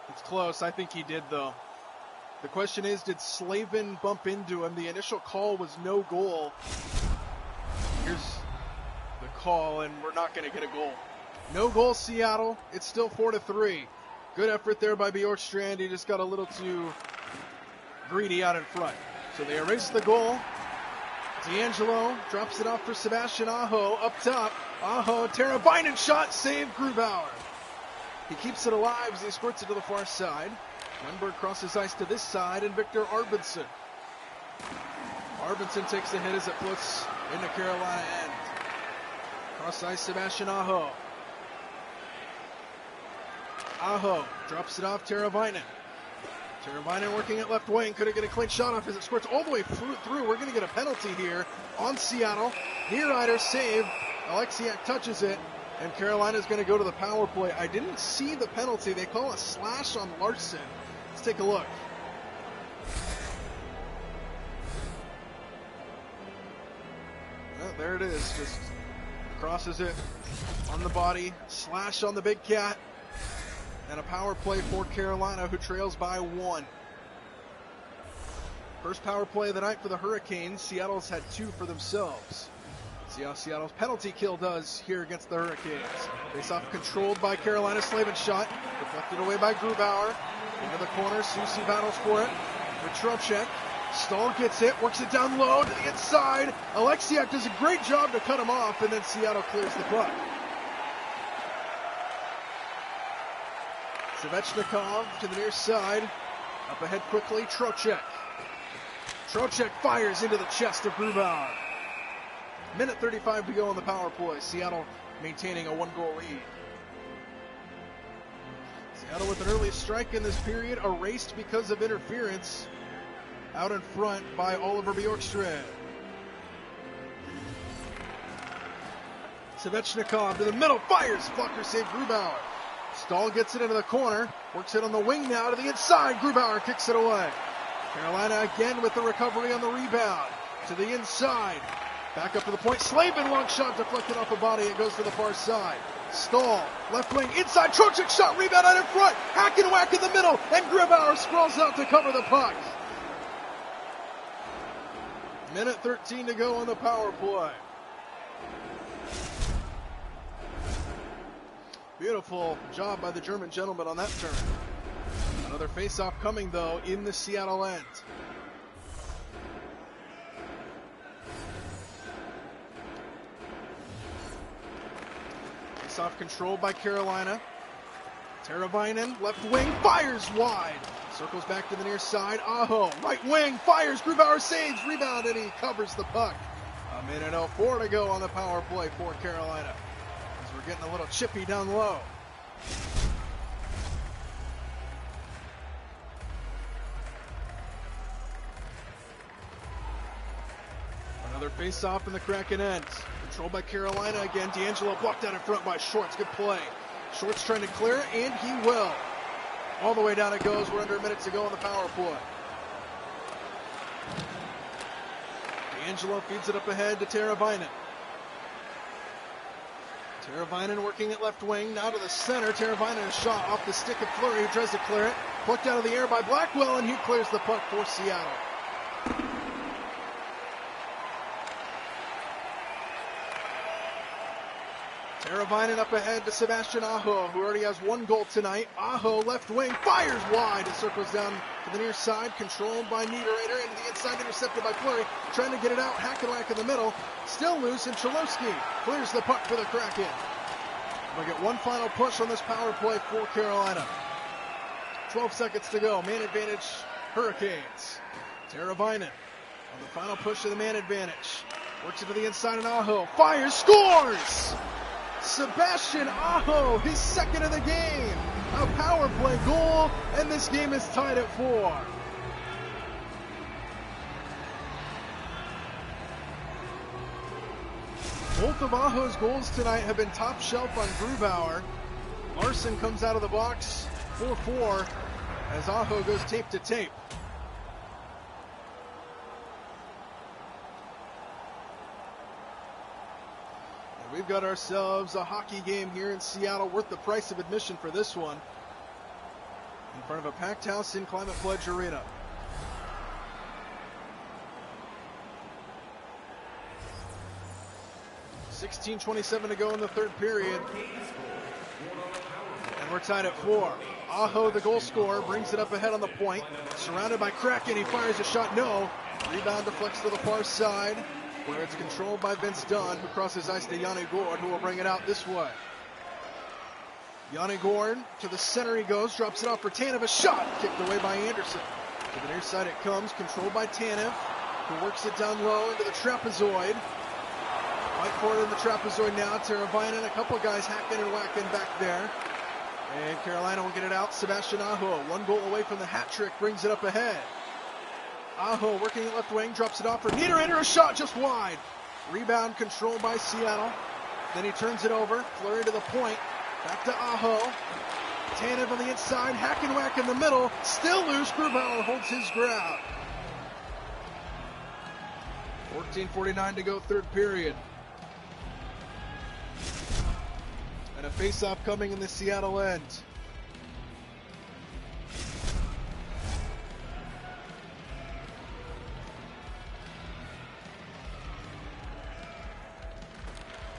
It's close. I think he did, though. The question is, did Slavin bump into him? The initial call was no goal. Here's the call, and we're not going to get a goal. No goal, Seattle. It's still 4-3. Good effort there by Bjorkstrand. He just got a little too greedy out in front. So they erase the goal. D'Angelo drops it off for Sebastian Aho up top. Aho, Teravainen shot, save Grubauer. He keeps it alive as he squirts it to the far side. Wenberg crosses ice to this side, and Victor Arvidsson. Arvidsson takes the hit as it floats into Carolina end. Cross ice, Sebastian Aho. Aho drops it off Teravainen. Teravainen working at left wing. Couldn't get a clean shot off as it squirts all the way through. We're going to get a penalty here on Seattle. Niederreiter save. Alexiak touches it. And Carolina's going to go to the power play. I didn't see the penalty. They call a slash on Larson. Let's take a look. Well, there it is. Just crosses it on the body. Slash on the big cat. And a power play for Carolina, who trails by 1. First power play of the night for the Hurricanes. Seattle's had 2 for themselves. See how Seattle's penalty kill does here against the Hurricanes. Face-off controlled by Carolina. Slavin shot. Deflected away by Grubauer. Into the corner. Susi battles for it. For Trocheck. Stahl gets it. Works it down low to the inside. Alexiak does a great job to cut him off. And then Seattle clears the puck. Svechnikov to the near side. Up ahead quickly. Trocheck. Trocheck fires into the chest of Grubauer. Minute 35 to go on the power play. Seattle maintaining a 1-goal lead. Seattle with an early strike in this period, erased because of interference out in front by Oliver Bjorkstrand. Svechnikov to the middle, fires, blocker save Grubauer. Stahl gets it into the corner, works it on the wing now to the inside. Grubauer kicks it away. Carolina again with the recovery on the rebound. To the inside. Back up to the point. Slavin, long shot deflected off the body. It goes to the far side. Stahl, left wing, inside. Trocheck shot, rebound out in front. Hack and whack in the middle. And Grubauer sprawls out to cover the puck. Minute 13 to go on the power play. Beautiful job by the German gentleman on that turn. Another face-off coming, though, in the Seattle end. Face-off controlled by Carolina. Teravainen, left wing, fires wide. Circles back to the near side. Aho, right wing, fires. Grubauer saves, rebound, and he covers the puck. A minute 04 to go on the power play for Carolina. we're getting a little chippy down low. Another face-off in the Kraken end. Controlled by Carolina again. D'Angelo blocked out in front by Shorts. Good play. Shorts trying to clear it, and he will. All the way down it goes. We're under a minute to go on the power play. D'Angelo feeds it up ahead to Teravainen. Teravainen working at left wing. Now to the center. Teravainen a shot off the stick of Fleury, who tries to clear it. Plucked out of the air by Blackwell, and he clears the puck for Seattle. Teravainen up ahead to Sebastian Aho, who already has one goal tonight. Aho, left wing, fires wide. It circles down to the near side, controlled by Niederreiter, into the inside, intercepted by Fleury. Trying to get it out, Hakenwak in the middle. Still loose, and Cholowski clears the puck for the Kraken. We'll get one final push on this power play for Carolina. 12 seconds to go. Man advantage, Hurricanes. Teravainen on the final push of the man advantage. Works it to the inside, and Aho fires, scores! Sebastian Aho, his second of the game. A power play goal, and this game is tied at 4. Both of Aho's goals tonight have been top shelf on Grubauer. Larson comes out of the box 4-4 as Aho goes tape to tape. We've got ourselves a hockey game here in Seattle worth the price of admission for this one. In front of a packed house in Climate Pledge Arena. .27 to go in the third period. And we're tied at 4. Aho, the goal scorer, brings it up ahead on the point. Surrounded by Kraken, he fires a shot, no. Rebound deflects to the far side, where it's controlled by Vince Dunn, who crosses ice to Yanni Gourde, who will bring it out this way. Yanni Gourde, to the center he goes, drops it off for Tanev, a shot, kicked away by Anderson. To the near side it comes, controlled by Tanev, who works it down low into the trapezoid. Fight for it in the trapezoid now, Teravainen, a couple guys hacking and whacking back there. And Carolina will get it out, Sebastian Aho, one goal away from the hat trick, brings it up ahead. Aho working at left wing, drops it off for Niederreiter, a shot just wide. Rebound controlled by Seattle. Then he turns it over, Fleury to the point, back to Aho. Tanev on the inside, Hakenwak in the middle, still loose, Grubauer holds his ground. 14:49 to go, third period. And a face-off coming in the Seattle end.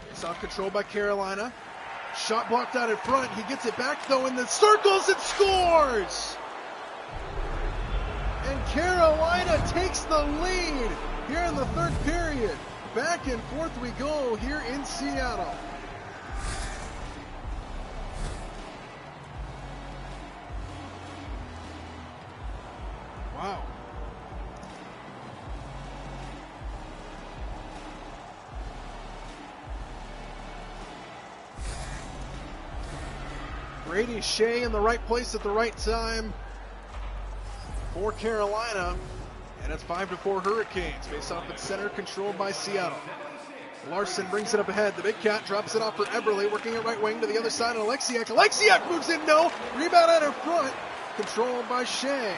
Face-off controlled by Carolina. Shot blocked out in front. He gets it back though in the circles and scores! And Carolina takes the lead here in the third period. Back and forth we go here in Seattle. Wow. Brady Shea in the right place at the right time for Carolina. And it's 5-4 Hurricanes. Face off at center, controlled by Seattle. Larson brings it up ahead. The big cat drops it off for Eberle, working at right wing to the other side. And Alexiak moves in, no. Rebound out in front, controlled by Shea.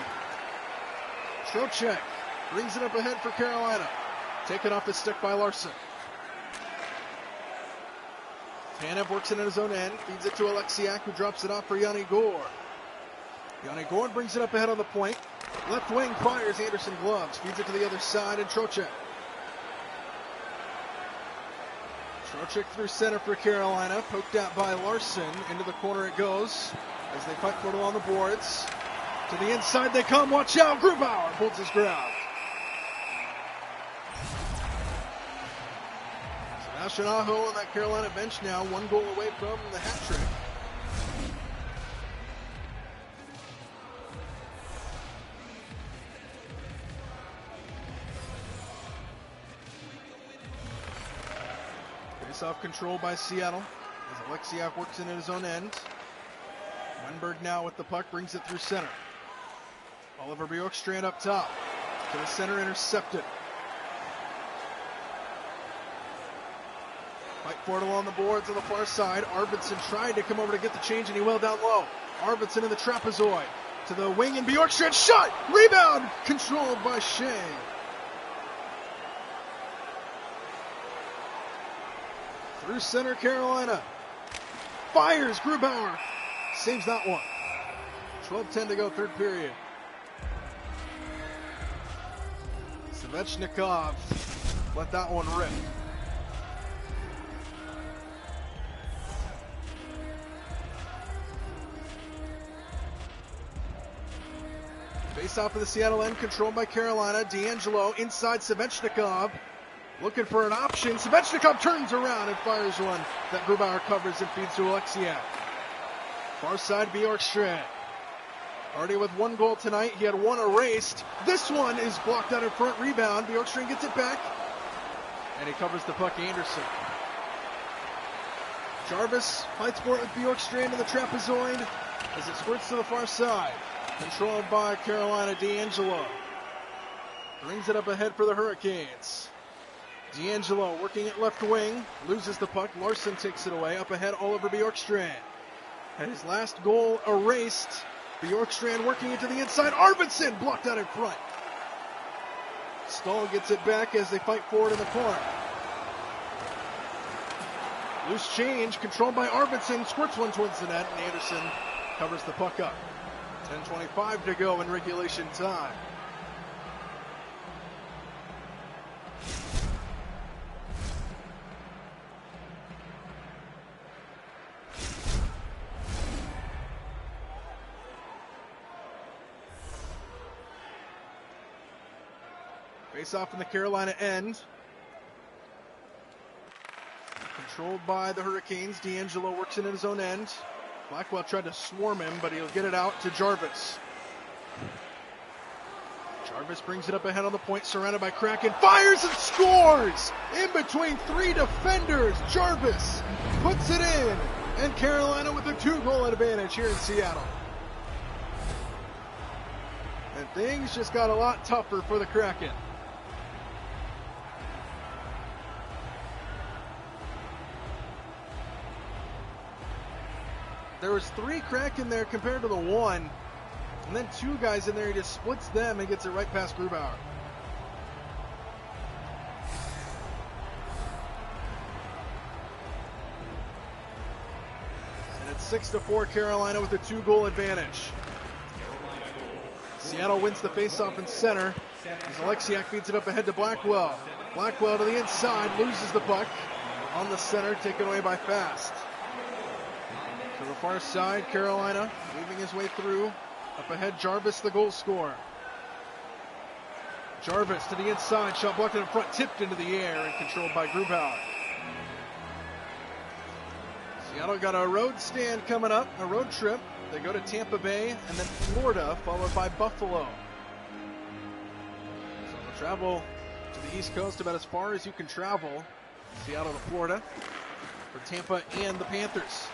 Trocheck brings it up ahead for Carolina. Taken off his stick by Larson. Tanev works it in his own end, feeds it to Alexiak, who drops it off for Yanni Gourde. Yanni Gourde brings it up ahead on the point. Left wing fires Anderson gloves, feeds it to the other side, and Trocheck. Trocheck through center for Carolina, poked out by Larson. Into the corner it goes as they fight for it along the boards. To the inside they come, watch out, Grubauer holds his ground. Sebastian Aho on that Carolina bench now, one goal away from the hat trick. Face-off control by Seattle as Alexiak works in at his own end. Wenberg now with the puck, brings it through center. Oliver Bjorkstrand up top. To the center, intercepted. Fight for it along the boards on the far side. Arvidsson tried to come over to get the change, and he well down low. Arvidsson in the trapezoid. To the wing, and Bjorkstrand shot! Rebound! Controlled by Shea. Through center, Carolina. Fires, Grubauer. Saves that one. 12:10 to go, third period. Svechnikov let that one rip. Face off of the Seattle end, controlled by Carolina. D'Angelo inside Svechnikov. Looking for an option. Svechnikov turns around and fires one that Grubauer covers and feeds to Alexiak. Far side, Bjorkstrand. Already with one goal tonight. He had one erased. This one is blocked out in front. Rebound. Bjorkstrand gets it back. And he covers the puck, Anderson. Jarvis fights for it with Bjorkstrand in the trapezoid as it squirts to the far side. Controlled by Carolina, D'Angelo. Brings it up ahead for the Hurricanes. D'Angelo working at left wing. Loses the puck. Larson takes it away. Up ahead, Oliver Bjorkstrand. Had his last goal erased. Bjorkstrand working it to the inside. Arvidsson blocked out in front. Stahl gets it back as they fight forward in the corner. Loose change, controlled by Arvidsson. Squirts one towards the net, and Anderson covers the puck up. 10:25 to go in regulation time. Face off in the Carolina end. Controlled by the Hurricanes. D'Angelo works in at his own end. Blackwell tried to swarm him, but he'll get it out to Jarvis. Jarvis brings it up ahead on the point, surrounded by Kraken. Fires and scores! In between three defenders, Jarvis puts it in. And Carolina with a 2-goal advantage here in Seattle. And things just got a lot tougher for the Kraken. There was 3 Kraken there compared to the 1. And then 2 guys in there, he just splits them and gets it right past Grubauer. And it's 6-4 Carolina with a 2-goal advantage. Seattle wins the faceoff in center as Alexiak feeds it up ahead to Blackwell. Blackwell to the inside, loses the puck on the center, taken away by Fast. To the far side, Carolina weaving his way through. Up ahead, Jarvis, the goal scorer. Jarvis to the inside, shot blocked in front, tipped into the air and controlled by Grubauer. Seattle got a road stand coming up, a road trip. They go to Tampa Bay and then Florida, followed by Buffalo. So they'll travel to the East Coast about as far as you can travel. Seattle to Florida for Tampa and the Panthers.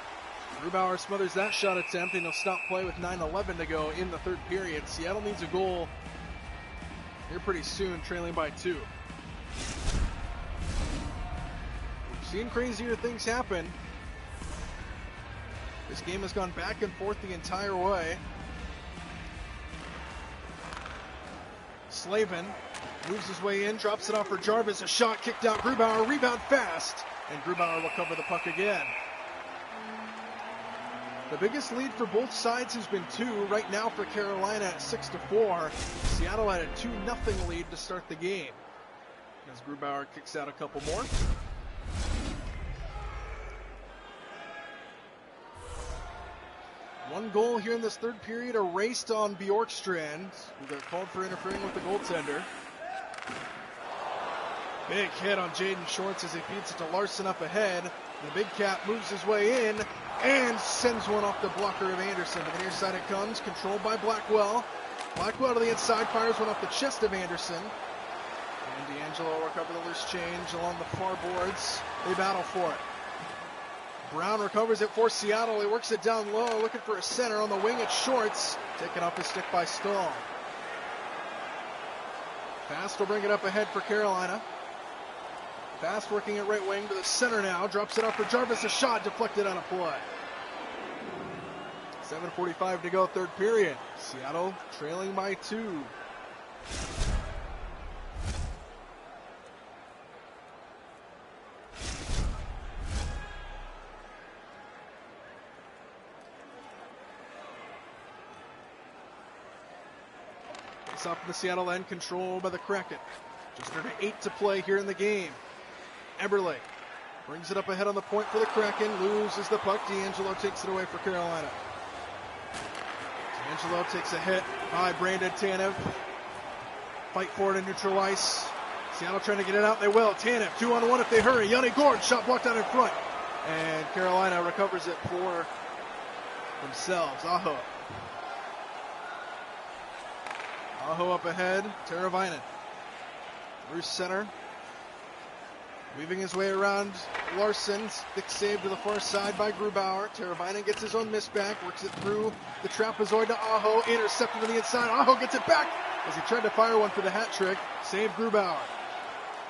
Grubauer smothers that shot attempt, and he'll stop play with 9:11 to go in the third period. Seattle needs a goal here pretty soon, trailing by 2. We've seen crazier things happen. This game has gone back and forth the entire way. Slavin moves his way in, drops it off for Jarvis. A shot kicked out. Grubauer, rebound Fast, and Grubauer will cover the puck again. The biggest lead for both sides has been 2. Right now for Carolina at 6-4. Seattle had a 2-0 lead to start the game. As Grubauer kicks out a couple more. One goal here in this third period erased on Bjorkstrand, who got called for interfering with the goaltender. Big hit on Jaden Shorts as he feeds it to Larson up ahead. The Big Cat moves his way in and sends one off the blocker of Anderson. To the near side it comes, controlled by Blackwell. Blackwell to the inside, fires one off the chest of Anderson. And D'Angelo will recover the loose change along the far boards. They battle for it. Brown recovers it for Seattle. He works it down low, looking for a center on the wing at Shorts. Taken off his stick by Stahl. Fast will bring it up ahead for Carolina. Fast working at right wing to the center now. Drops it up for Jarvis. A shot deflected on a play. 7:45 to go, third period. Seattle trailing by 2. It's up in the Seattle end, controlled by the Kraken. Just under 8 to play here in the game. Eberle brings it up ahead on the point for the Kraken. Loses the puck. D'Angelo takes it away for Carolina. D'Angelo takes a hit by Brandon Tanev. Fight for it in neutral ice. Seattle trying to get it out. They will. Tanev 2-on-1 if they hurry. Yanni Gord shot blocked out in front. And Carolina recovers it for themselves. Aho. Aho up ahead. Teravainen. Through center. Weaving his way around Larson. Thick save to the far side by Grubauer. Teravainen gets his own miss back. Works it through the trapezoid to Aho. Intercepted to the inside. Aho gets it back as he tried to fire one for the hat trick. Save Grubauer.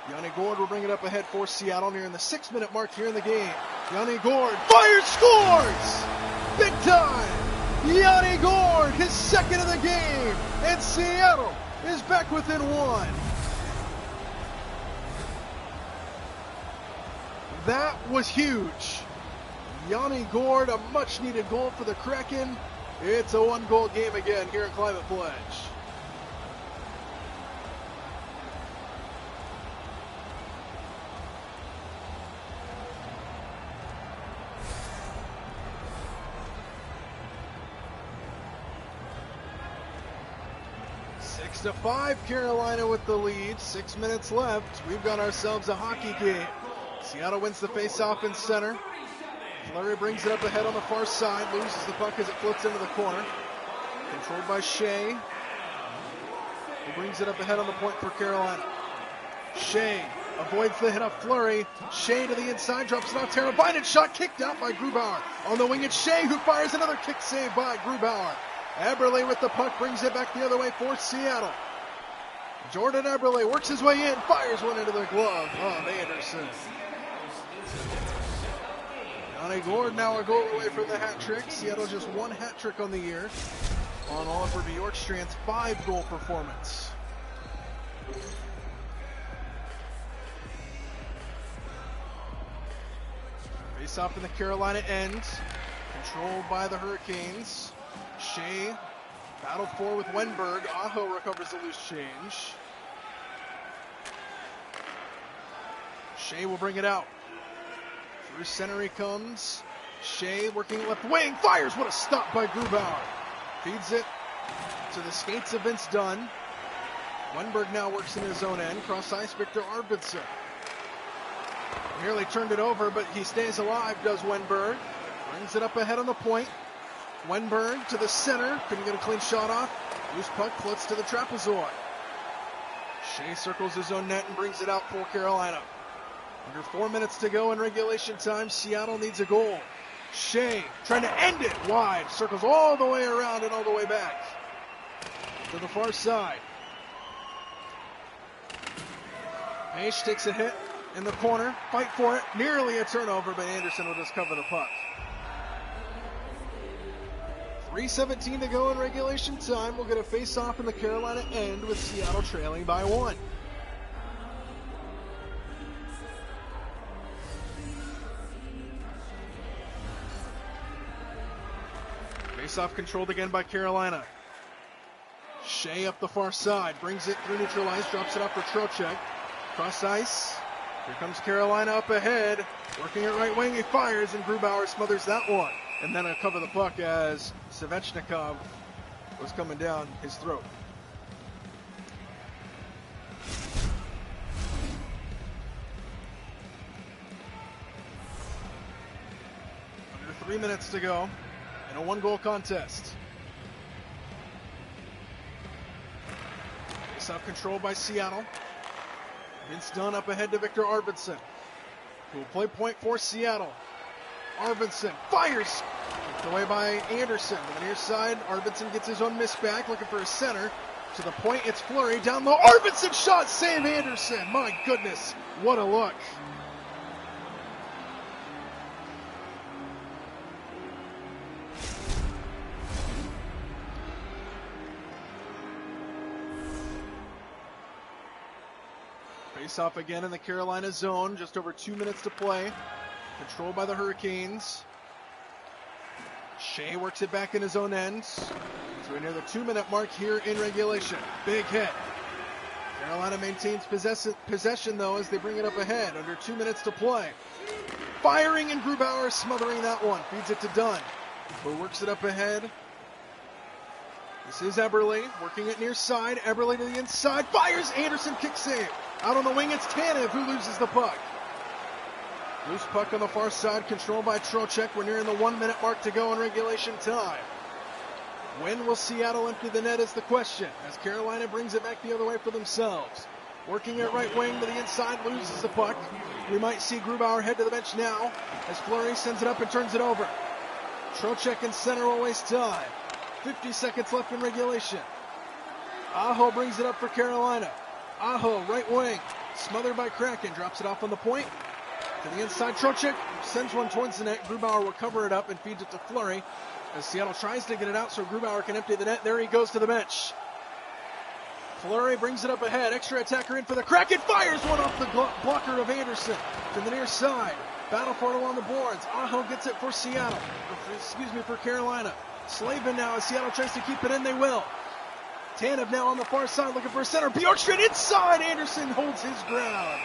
Yanni Gord will bring it up ahead for Seattle near the 6-minute mark here in the game. Yanni Gord fires, scores! Big time! Yanni Gord, his second of the game. And Seattle is back within 1. That was huge. Yanni Gord, a much-needed goal for the Kraken. It's a 1-goal game again here in Climate Pledge. Six to 5, Carolina with the lead. 6 minutes left. We've got ourselves a hockey game. Seattle wins the face-off in center. Fleury brings it up ahead on the far side. Loses the puck as it floats into the corner. Controlled by Shea. He brings it up ahead on the point for Carolina. Shea avoids the hit of Fleury. Shea to the inside, drops it off. Teravainen shot kicked out by Grubauer. On the wing, it's Shea who fires another kick save by Grubauer. Eberle with the puck, brings it back the other way for Seattle. Jordan Eberle works his way in, fires one into the glove of Anderson. Yanni Gord now a goal away from the hat trick. Seattle just 1 hat trick on the year on Oliver Bjorkstrand's 5-goal performance. Face off in the Carolina end, controlled by the Hurricanes. Shea battled for with Wenberg. Aho recovers the loose change. Shea will bring it out. Through center he comes. Shea working left wing. Fires. What a stop by Grubauer. Feeds it to the skates of Vince Dunn. Wenberg now works in his own end. Cross ice, Victor Arvidsson. Nearly turned it over, but he stays alive, does Wenberg. Brings it up ahead on the point. Wenberg to the center. Couldn't get a clean shot off. Loose puck floats to the trapezoid. Shea circles his own net and brings it out for Carolina. Under 4 minutes to go in regulation time. Seattle needs a goal. Shea trying to end it wide. Circles all the way around and all the way back to the far side. Page takes a hit in the corner. Fight for it. Nearly a turnover, but Anderson will just cover the puck. 3:17 to go in regulation time. We'll get a face-off in the Carolina end with Seattle trailing by 1. Face-off controlled again by Carolina. Shea up the far side, brings it through neutral ice, drops it up for Trocheck. Cross ice. Here comes Carolina up ahead. Working at right wing, he fires, and Grubauer smothers that one. And then a cover the puck as Svechnikov was coming down his throat. Under 3 minutes to go in a 1-goal contest. Face-off controlled by Seattle. Vince Dunn up ahead to Victor Arvidsson, who will play point for Seattle. Arvidsson fires. Kicked away by Anderson. To the near side, Arvidsson gets his own miss back, looking for a center. To the point, it's Fleury. Down low, Arvidsson shot, save Anderson. My goodness, what a look. Face off again in the Carolina zone. Just over 2 minutes to play. Controlled by the Hurricanes. Shea works it back in his own end. So we're near the 2-minute mark here in regulation. Big hit. Carolina maintains possession though as they bring it up ahead. Under 2 minutes to play. Firing, and Grubauer smothering that one. Feeds it to Dunn, who works it up ahead. This is Eberle working it near side. Eberle to the inside. Fires. Anderson kick save. Out on the wing, it's Tanev who loses the puck. Loose puck on the far side, controlled by Trocheck. We're nearing the 1 minute mark to go in regulation time. When will Seattle empty the net is the question, as Carolina brings it back the other way for themselves. Working at right wing to the inside, loses the puck. We might see Grubauer head to the bench now, as Fleury sends it up and turns it over. Trocheck in center will waste time. 50 seconds left in regulation. Aho brings it up for Carolina. Aho, right wing, smothered by Kraken, drops it off on the point. To the inside, Trocheck sends one towards the net. Grubauer will cover it up and feeds it to Fleury as Seattle tries to get it out so Grubauer can empty the net. There he goes to the bench. Fleury brings it up ahead. Extra attacker in for the Kraken. Fires one off the blocker of Anderson to the near side. Battle for it along the boards. Aho gets it for Seattle. For Carolina. Slavin now as Seattle tries to keep it in. They will. Tanev now on the far side looking for a center. Bjorkstrand inside. Anderson holds his ground.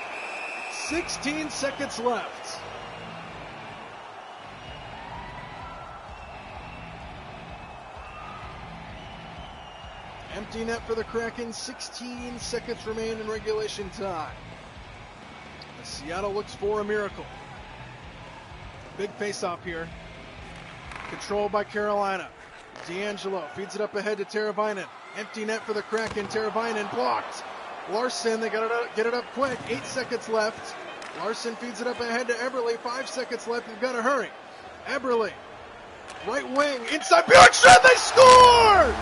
16 seconds left. Empty net for the Kraken. 16 seconds remain in regulation time. As Seattle looks for a miracle. Big face-off here. Controlled by Carolina. D'Angelo feeds it up ahead to Teravainen. Empty net for the Kraken. Teravainen blocked. Larson, they got to get it up quick. 8 seconds left. Larson feeds it up ahead to Eberle. 5 seconds left. You've got to hurry. Eberle, right wing, inside Bjorkstrand. They score!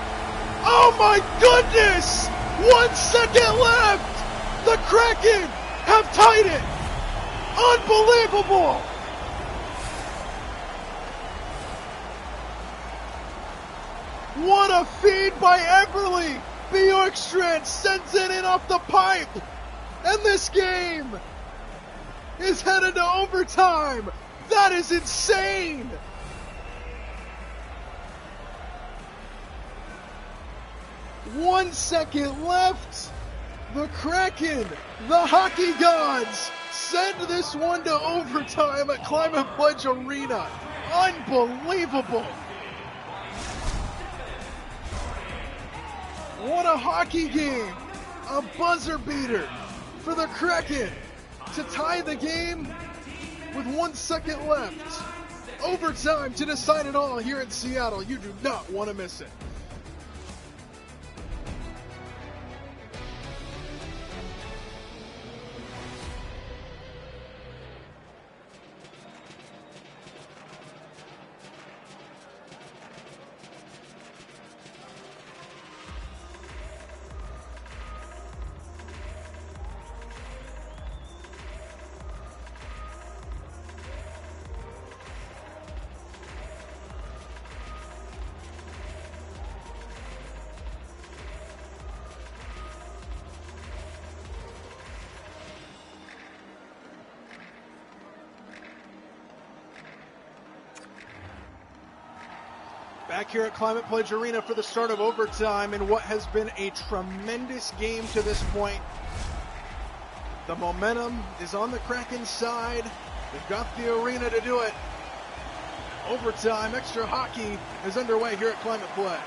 Oh my goodness! 1 second left. The Kraken have tied it. Unbelievable! What a feed by Eberle! Bjorkstrand sends it in off the pipe! And this game is headed to overtime! That is insane! One second left! The Kraken, the hockey gods, send this one to overtime at Climate Pledge Arena. Unbelievable! What a hockey game! A buzzer beater for the Kraken to tie the game with 1 second left. Overtime to decide it all here in Seattle. You do not want to miss it. Back here at Climate Pledge Arena for the start of overtime in what has been a tremendous game to this point. The momentum is on the Kraken side. They've got the arena to do it. Overtime, extra hockey is underway here at Climate Pledge.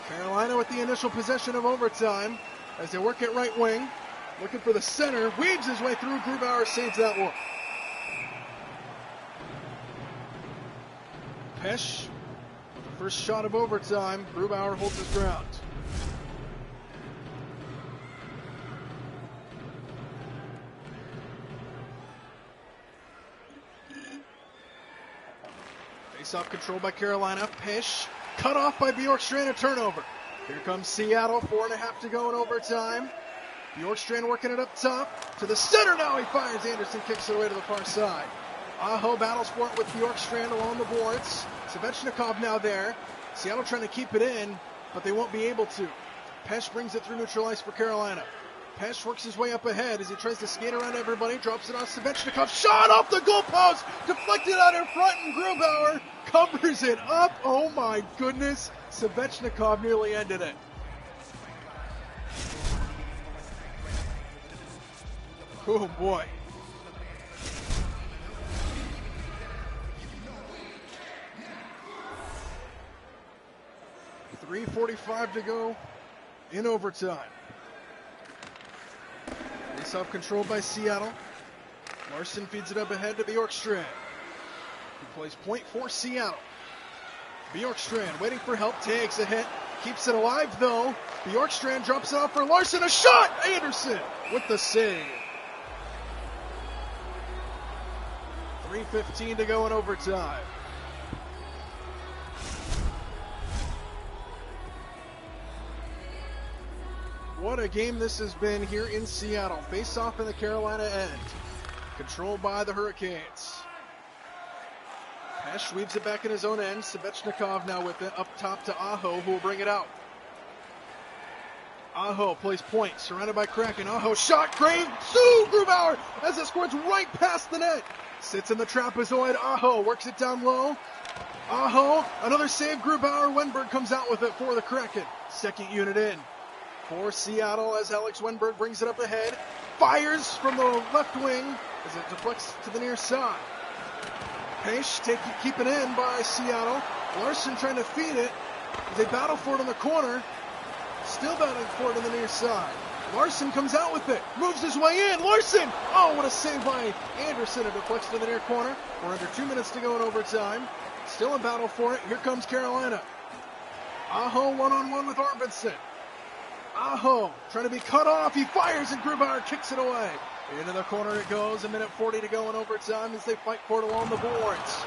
Carolina with the initial possession of overtime as they work at right wing. Looking for the center. Weaves his way through. Grubauer saves that one. Pesh, with the first shot of overtime. Grubauer holds his ground. Face-off controlled by Carolina. Pish. Cut off by Bjorkstrand. A turnover. Here comes Seattle. 4.5 to go in overtime. Bjorkstrand working it up top. To the center now. He fires. Anderson kicks it away to the far side. Aho battles for it with Bjorkstrand along the boards. Svechnikov now there. Seattle trying to keep it in, but they won't be able to. Pesh brings it through neutral ice for Carolina. Pesh works his way up ahead as he tries to skate around everybody. Drops it off Svechnikov. Shot off the goalpost. Deflected out in front, and Grubauer covers it up. Oh my goodness. Svechnikov nearly ended it. Oh boy. 3:45 to go in overtime. Face-off controlled by Seattle. Larson feeds it up ahead to Bjorkstrand, who plays point for Seattle. Bjorkstrand waiting for help, takes a hit, keeps it alive though. Bjorkstrand drops it off for Larson, a shot! Anderson with the save. 3:15 to go in overtime. What a game this has been here in Seattle. Face-off in the Carolina end. Controlled by the Hurricanes. Pesh weaves it back in his own end. Svechnikov now with it up top to Aho, who will bring it out. Aho plays point, surrounded by Kraken. Aho shot, Grave, Grubauer as it squirts right past the net. Sits in the trapezoid. Aho works it down low. Aho, another save. Grubauer. Wenberg comes out with it for the Kraken. Second unit in for Seattle as Alex Wenberg brings it up ahead. Fires from the left wing as it deflects to the near side. Pace keep it in by Seattle. Larson trying to feed it. They battle for it in the corner. Still battling for it on the near side. Larson comes out with it. Moves his way in. Larson! Oh, what a save by Anderson. It deflects to the near corner. We're under 2 minutes to go in overtime. Still in battle for it. Here comes Carolina. Aho one-on-one with Arvidsson. Aho trying to be cut off. He fires and Grubauer kicks it away. Into the corner it goes. 1:40 to go in overtime as they fight for it along the boards.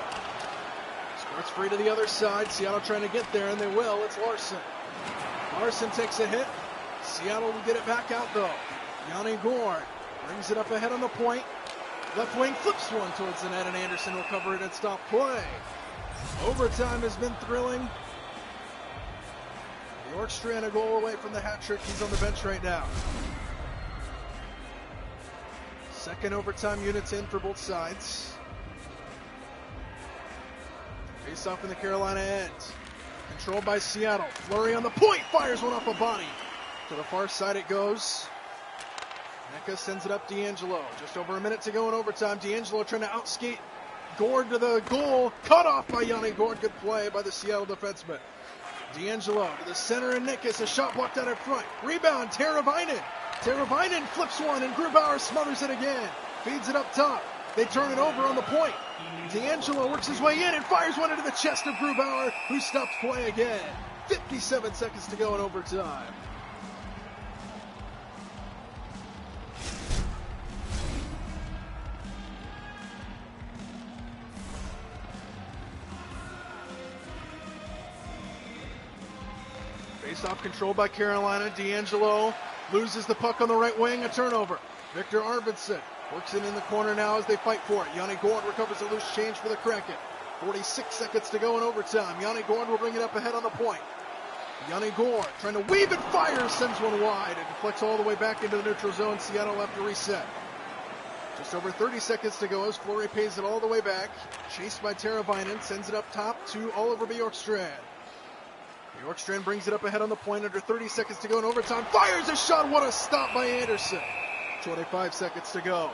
Squirts free to the other side. Seattle trying to get there, and they will. It's Larson. Larson takes a hit. Seattle will get it back out though. Yanni Gourde brings it up ahead on the point. Left wing flips one towards the net, and Anderson will cover it and stop play. Overtime has been thrilling. Bjorkstrand a goal away from the hat trick. He's on the bench right now. Second overtime units in for both sides. Face off in the Carolina end. Controlled by Seattle. Fleury on the point. Fires one off a body. To the far side it goes. Necka sends it up D'Angelo. Just over a minute to go in overtime. D'Angelo trying to outskate Gourde to the goal. Cut off by Yanni Gourde. Good play by the Seattle defenseman. D'Angelo to the center and Nickus. A shot blocked out in front. Rebound. Teravainen. Teravainen flips one and Grubauer smothers it again. Feeds it up top. They turn it over on the point. D'Angelo works his way in and fires one into the chest of Grubauer, who stops play again. 57 seconds to go in overtime. Face-off controlled by Carolina. D'Angelo loses the puck on the right wing. A turnover. Victor Arvidsson works it in the corner now as they fight for it. Yanni Gourde recovers a loose change for the Kraken. 46 seconds to go in overtime. Yanni Gourde will bring it up ahead on the point. Yanni Gourde trying to weave and fires. Sends one wide. It deflects all the way back into the neutral zone. Seattle have to reset. Just over 30 seconds to go as Fleury pays it all the way back. Chased by Teravainen. Sends it up top to Oliver Bjorkstrand. Bjorkstrand brings it up ahead on the point. Under 30 seconds to go in overtime. Fires a shot. What a stop by Anderson. 25 seconds to go.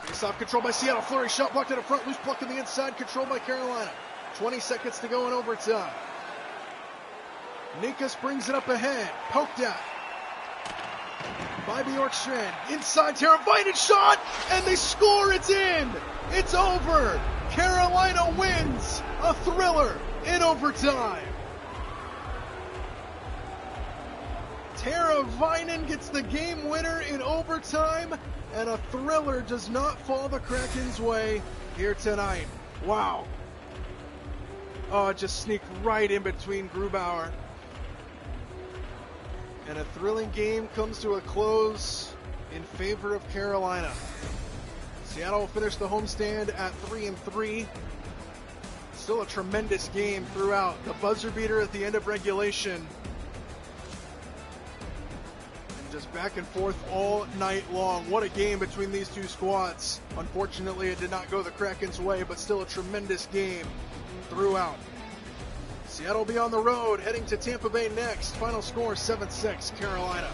Face-off controlled by Seattle. Fleury shot blocked at the front. Loose puck in the inside. Controlled by Carolina. 20 seconds to go in overtime. Nickus brings it up ahead. Poked at by Bjorkstrand. Inside Teravainen shot, and they score. It's in. It's over. Carolina wins A thriller in overtime. Tara Vinen gets the game winner in overtime, and a thriller does not fall the Kraken's way here tonight. Wow. Oh, it just sneaked right in between Grubauer. And a thrilling game comes to a close in favor of Carolina. Seattle will finish the homestand at 3-3. Still a tremendous game throughout. The buzzer beater at the end of regulation. And just back and forth all night long. What a game between these two squads. Unfortunately, it did not go the Kraken's way, but still a tremendous game throughout. Seattle will be on the road, heading to Tampa Bay next. Final score 7-6, Carolina.